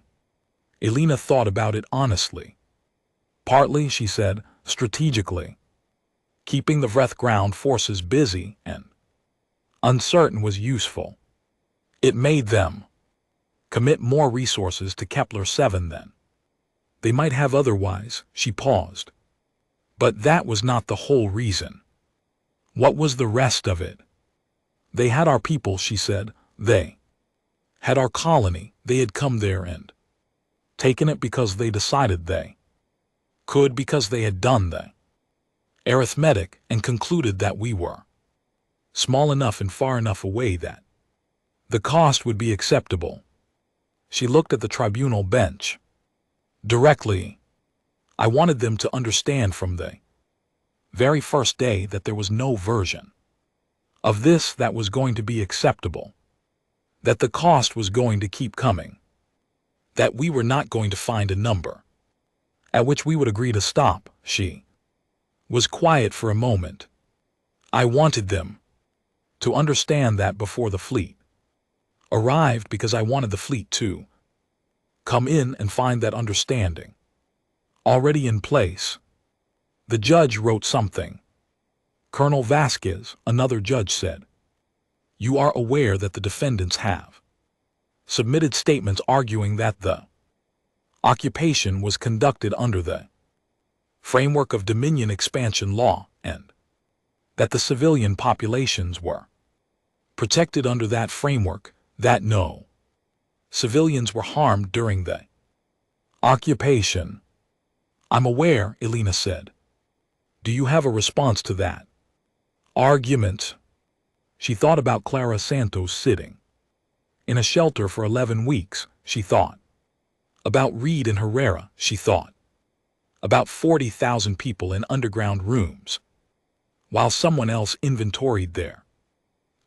Elena thought about it honestly. Partly, she said, strategically. Keeping the Vreth ground forces busy and uncertain was useful. It made them commit more resources to Kepler 7 than they might have otherwise. She paused. But that was not the whole reason. What was the rest of it? They had our people, she said. They had our colony. They had come there and taken it because they decided they could, because they had done the arithmetic and concluded that we were small enough and far enough away that the cost would be acceptable. She looked at the tribunal bench. Directly, I wanted them to understand from the very first day that there was no version of this that was going to be acceptable, that the cost was going to keep coming, that we were not going to find a number at which we would agree to stop. She was quiet for a moment. I wanted them to understand that before the fleet arrived, because I wanted the fleet to come in and find that understanding already in place. The judge wrote something. Colonel Vasquez, another judge, said, "You are aware that the defendants have submitted statements arguing that the occupation was conducted under the framework of Dominion expansion law and that the civilian populations were protected under that framework, that no civilians were harmed during the occupation." I'm aware, Elena said. Do you have a response to that argument? She thought about Clara Santos sitting in a shelter for 11 weeks, she thought. About Reed and Herrera, she thought. About 40,000 people in underground rooms, while someone else inventoried their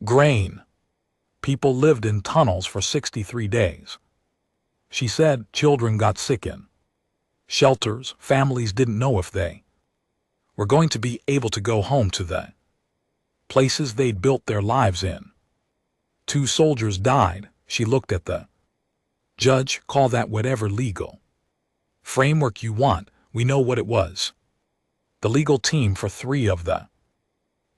grain. People lived in tunnels for 63 days. She said children got sick in shelters. Families didn't know if they were going to be able to go home to the places they'd built their lives in. 2 soldiers died. She looked at the judge. Call that whatever legal framework you want. We know what it was. The legal team for 3 of the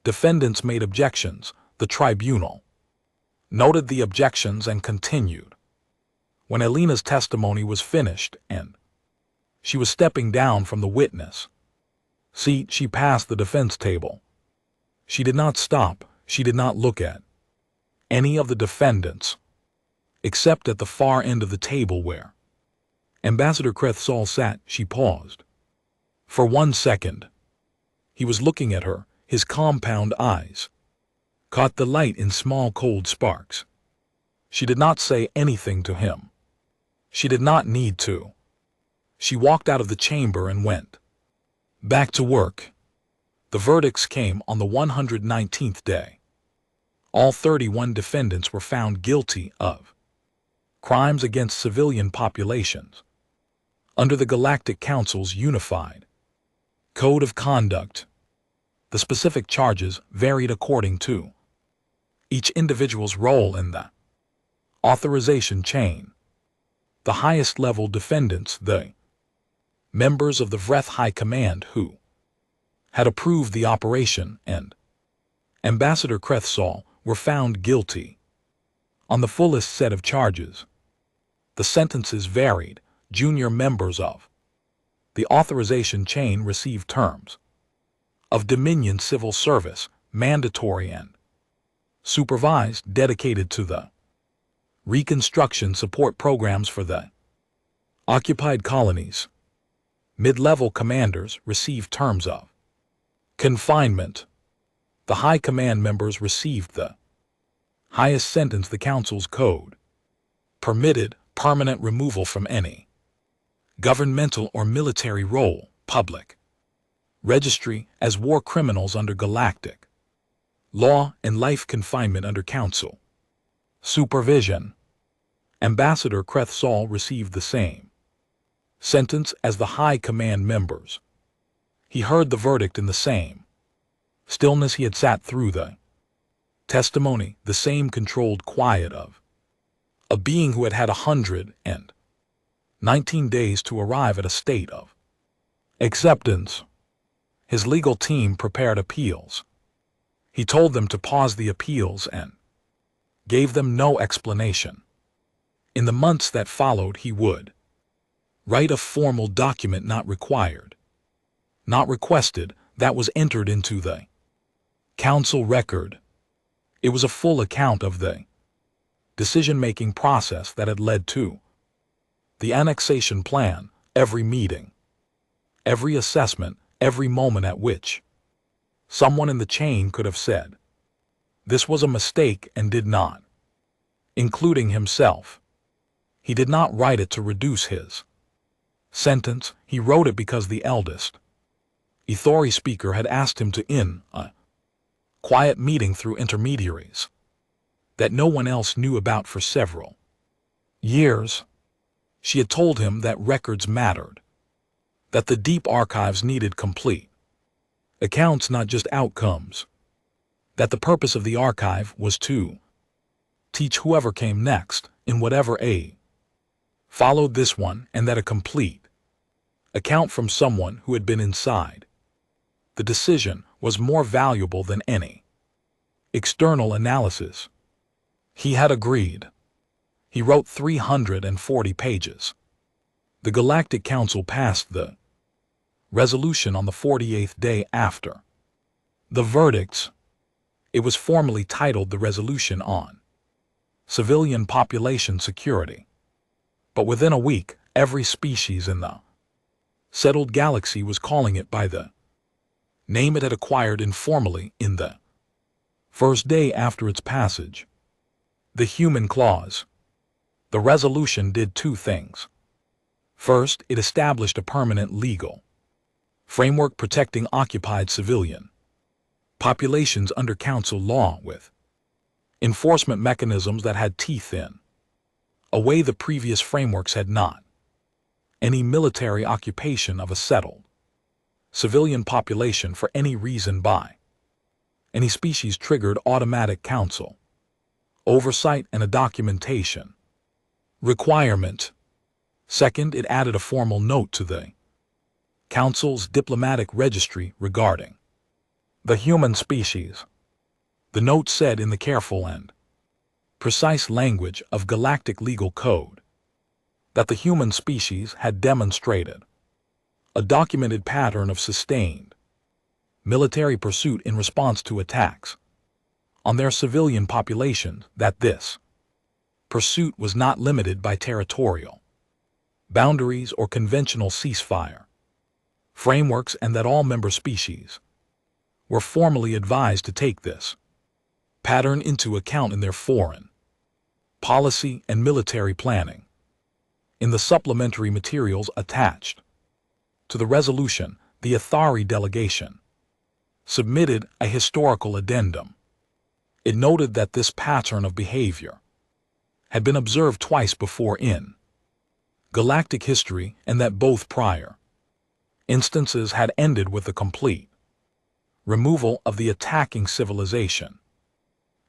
defendants made objections. The tribunal noted the objections and continued. When Elena's testimony was finished and she was stepping down from the witness seat, she passed the defense table. She did not stop. She did not look at any of the defendants, except at the far end of the table where Ambassador Crethsall sat. She paused. For 1 second, he was looking at her. His compound eyes caught the light in small cold sparks. She did not say anything to him. She did not need to. She walked out of the chamber and went back to work. The verdicts came on the 119th day. All 31 defendants were found guilty of crimes against civilian populations under the Galactic Council's unified code of conduct. The specific charges varied according to each individual's role in the authorization chain. The highest level defendants, the members of the Vreth High Command who had approved the operation, and Ambassador Crethsall, were found guilty on the fullest set of charges. The sentences varied. Junior members of the authorization chain received terms of Dominion civil service, mandatory and supervised, dedicated to the reconstruction support programs for the occupied colonies. Mid-level commanders received terms of confinement. The High Command members received the highest sentence the Council's code permitted: permanent removal from any governmental or military role, public registry as war criminals under galactic law, and life confinement under Council supervision. Ambassador Crethsall received the same sentence as the High Command members. He heard the verdict in the same stillness he had sat through the testimony, the same controlled quiet of a being who had had 100 19 days to arrive at a state of acceptance. His legal team prepared appeals. He told them to pause the appeals and gave them no explanation. In the months that followed, he would write a formal document not required, not requested, that was entered into the council record. It was a full account of the decision-making process that had led to the annexation plan, every meeting, every assessment, every moment at which someone in the chain could have said, this was a mistake, and did not, including himself. He did not write it to reduce his sentence, he wrote it because the eldest HFY speaker had asked him to in a quiet meeting through intermediaries that no one else knew about for several years. She had told him that records mattered, that the deep archives needed complete accounts, not just outcomes, that the purpose of the archive was to teach whoever came next, in whatever followed this one, and that a complete account from someone who had been inside the decision was more valuable than any external analysis. He had agreed. He wrote 340 pages. The Galactic Council passed the resolution on the 48th day after the verdicts. It was formally titled the Resolution on Civilian Population Security. But within a week, every species in the settled galaxy was calling it by the name it had acquired informally in the first day after its passage. The human clause. The resolution did two things. First, it established a permanent legal framework protecting occupied civilian populations under council law, with enforcement mechanisms that had teeth in a way the previous frameworks had not. Any military occupation of a settled civilian population for any reason by any species triggered automatic council oversight and a documentation requirement. Second, it added a formal note to the Council's diplomatic registry regarding the human species. The note said in the careful and precise language of galactic legal code that the human species had demonstrated a documented pattern of sustained military pursuit in response to attacks on their civilian populations, that this pursuit was not limited by territorial boundaries or conventional ceasefire frameworks, and that all member species were formally advised to take this pattern into account in their foreign policy and military planning. In the supplementary materials attached to the resolution, the HFY delegation submitted a historical addendum. It noted that this pattern of behavior had been observed twice before in galactic history, and that both prior instances had ended with the complete removal of the attacking civilization.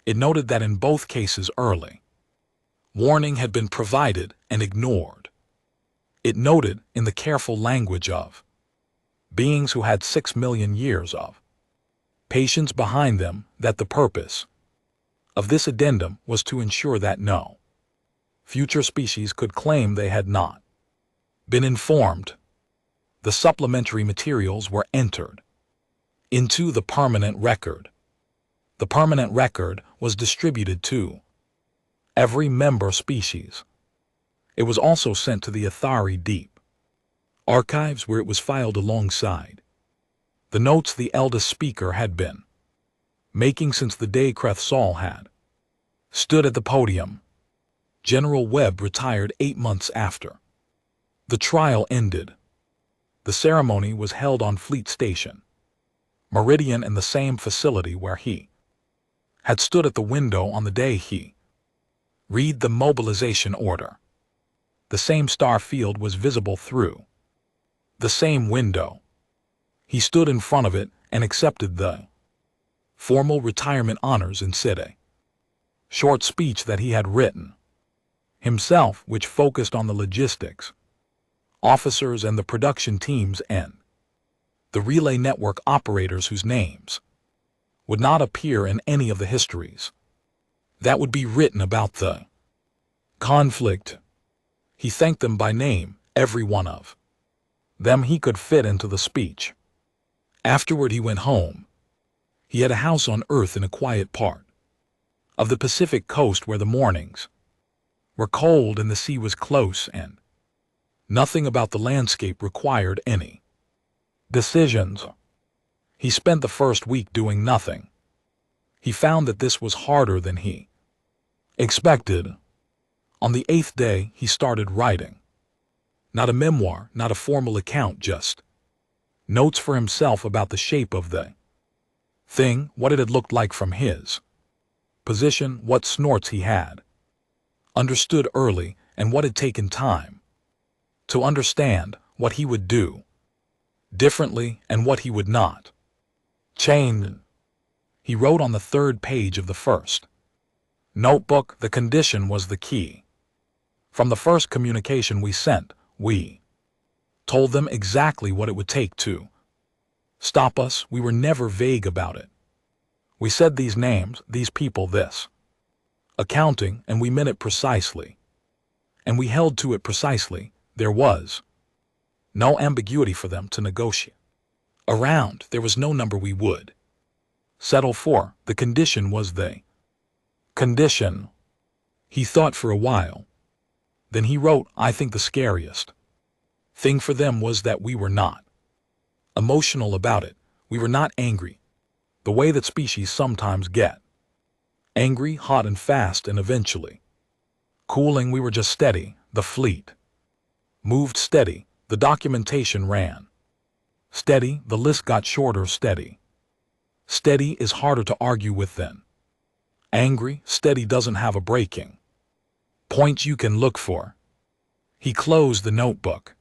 It noted that in both cases early warning had been provided and ignored. It noted in the careful language of beings who had 6 million years of patience behind them that the purpose of this addendum was to ensure that no future species could claim they had not been informed. The supplementary materials were entered into the permanent record. The permanent record was distributed to every member species. It was also sent to the HFY Deep Archives, where it was filed alongside the notes the eldest speaker had been making since the day Kreth Saul had stood at the podium. General Webb retired 8 months after the trial ended. The ceremony was held on Fleet Station Meridian, in the same facility where he had stood at the window on the day he read the mobilization order. The same star field was visible through the same window. He stood in front of it and accepted the formal retirement honors and said a short speech that he had written himself, which focused on the logistics officers and the production teams and the relay network operators whose names would not appear in any of the histories that would be written about the conflict. He thanked them by name, every one of them he could fit into the speech. Afterward he went home. He had a house on Earth in a quiet part of the Pacific coast where the mornings were cold and the sea was close, and nothing about the landscape required any decisions. He spent the first week doing nothing. He found that this was harder than he expected. On the 8th day, he started writing. Not a memoir, not a formal account, just notes for himself about the shape of the thing, what it had looked like from his position, what snorts he had understood early, and what had taken time to understand, what he would do differently and what he would not change. He wrote on the 3rd page of the first notebook, the condition was the key. From the first communication we sent, we told them exactly what it would take to stop us. We were never vague about it. We said these names, these people, this accounting, and we meant it precisely. And we held to it precisely. There was no ambiguity for them to negotiate around. There was no number we would settle for. The condition was the condition. He thought for a while. Then he wrote, I think the scariest thing for them was that we were not emotional about it. We were not angry, the way that species sometimes get. Angry, hot and fast, and eventually cooling. We were just steady. The fleet moved steady. The documentation ran steady. The list got shorter. Steady. Steady is harder to argue with than angry. Steady doesn't have a breaking point you can look for. He closed the notebook.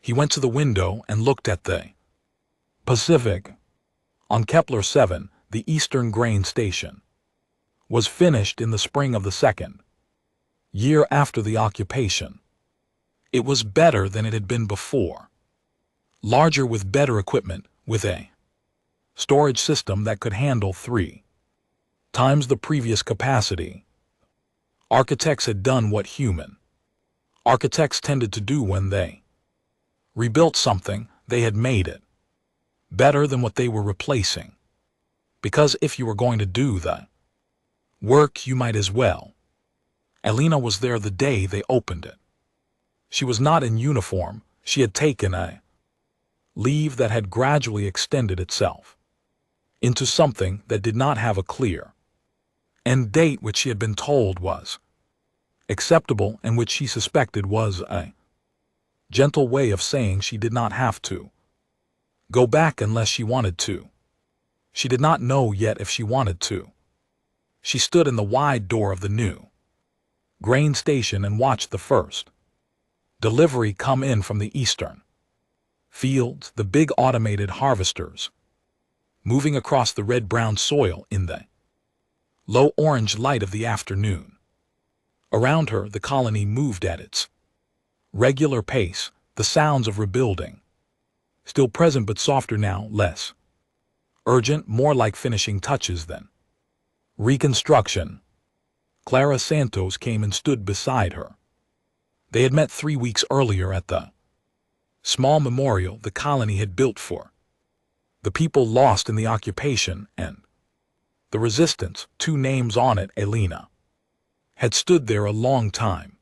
He went to the window and looked at the Pacific. On Kepler 7, the Eastern Grain Station was finished in the spring of the 2nd year after the occupation. It was better than it had been before. Larger, with better equipment, with a storage system that could handle 3 times the previous capacity. Architects had done what human architects tended to do when they rebuilt something. They had made it better than what they were replacing. Because if you were going to do the work, you might as well. Alina was there the day they opened it. She was not in uniform. She had taken a leave that had gradually extended itself into something that did not have a clear end date, which she had been told was acceptable and which she suspected was a gentle way of saying she did not have to go back unless she wanted to. She did not know yet if she wanted to. She stood in the wide door of the new grain station and watched the first delivery come in from the eastern fields, the big automated harvesters moving across the red-brown soil in the low orange light of the afternoon. Around her, the colony moved at its regular pace, the sounds of rebuilding still present but softer now, less urgent, more like finishing touches than reconstruction. Clara Santos came and stood beside her. They had met 3 weeks earlier at the small memorial the colony had built for the people lost in the occupation and the resistance. 2 names on it. Elena had stood there a long time.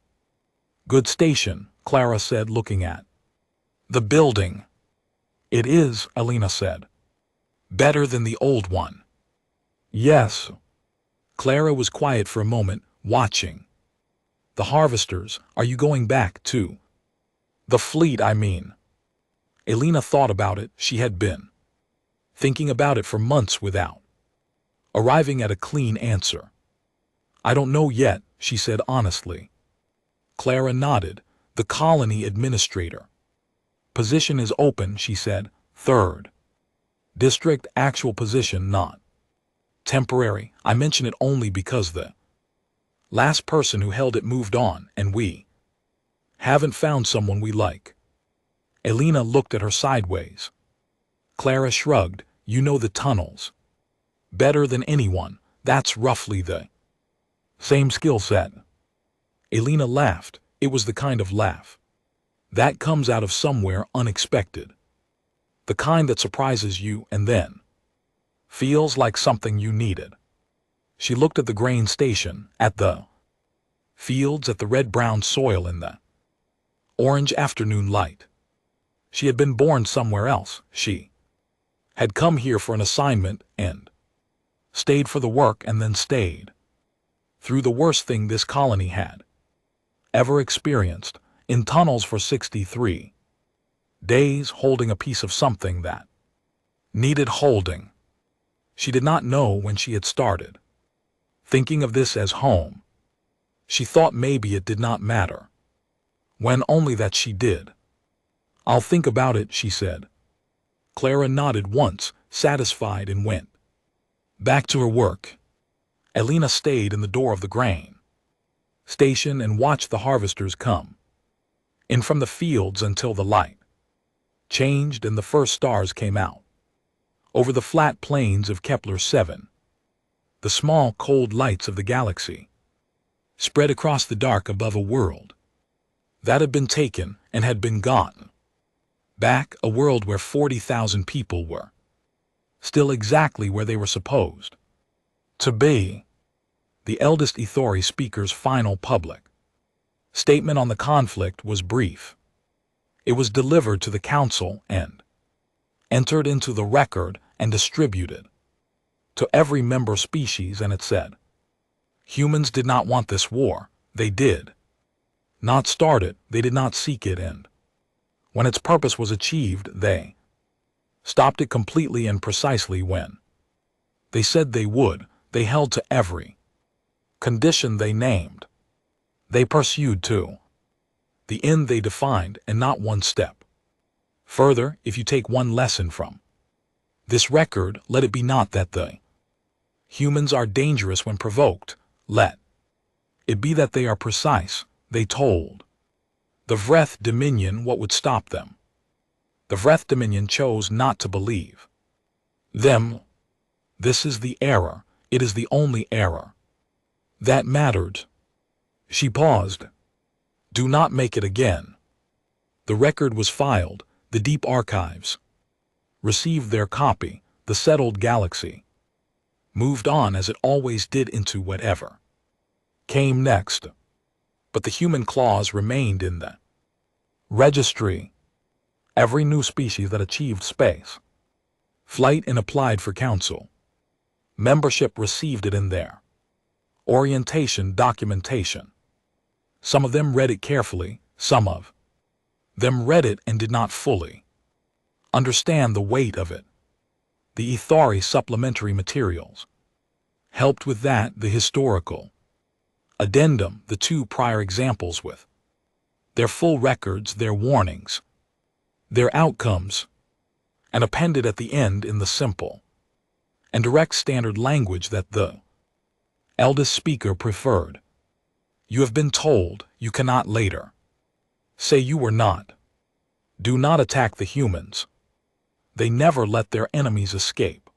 Good station, Clara said, looking at the building. It is, Elena said. Better than the old one. Yes. Clara was quiet for a moment, watching the harvesters. Are you going back to the fleet, I mean? Elena thought about it. She had been thinking about it for months without arriving at a clean answer. I don't know yet, she said honestly. Clara nodded. The colony administrator position is open, she said. 3rd district, actual position, not temporary. I mention it only because the last person who held it moved on, and we haven't found someone we like. Elena looked at her sideways. Clara shrugged. You know the tunnels better than anyone. That's roughly the same skill set. Elena laughed. It was the kind of laugh that comes out of somewhere unexpected. The kind that surprises you and then feels like something you needed. She looked at the grain station, at the fields, at the red-brown soil in the orange afternoon light. She had been born somewhere else. She had come here for an assignment and stayed for the work and then stayed through the worst thing this colony had ever experienced, in tunnels for 63 days, holding a piece of something that needed holding. She did not know when she had started thinking of this as home. She thought maybe it did not matter, when only that she did. I'll think about it, she said. Clara nodded once, satisfied, and went back to her work. Elena stayed in the door of the grain station and watched the harvesters come in from the fields until the light changed and the first stars came out over the flat plains of Kepler 7. The small, cold lights of the galaxy spread across the dark above a world that had been taken and had been gone back, a world where 40,000 people were still exactly where they were supposed to be. The eldest Ithori speaker's final public statement on the conflict was brief. It was delivered to the council and entered into the record and distributed to every member species, and it said, humans did not want this war. They did not start it, they did not seek it, and when its purpose was achieved, they stopped it completely and precisely when they said they would. They held to every condition they named. They pursued to the end they defined, and not one step further. If you take one lesson from this record, let it be not that the humans are dangerous when provoked. Let it be that they are precise. They told the Vreth Dominion what would stop them. The Vreth Dominion chose not to believe them. This is the error. It is the only error that mattered. She paused. Do not make it again. The record was filed. The deep archives received their copy. The settled galaxy moved on as it always did into whatever came next. But the human clause remained in the registry. Every new species that achieved space flight and applied for council membership received it in their orientation documentation. Some of them read it carefully, some of them read it and did not fully understand the weight of it. The Ithari supplementary materials helped with that, the historical addendum, the two prior examples with their full records, their warnings, their outcomes, and appended at the end in the simple and direct standard language that the eldest speaker preferred. You have been told, you cannot later say you were not. Do not attack the humans. They never let their enemies escape.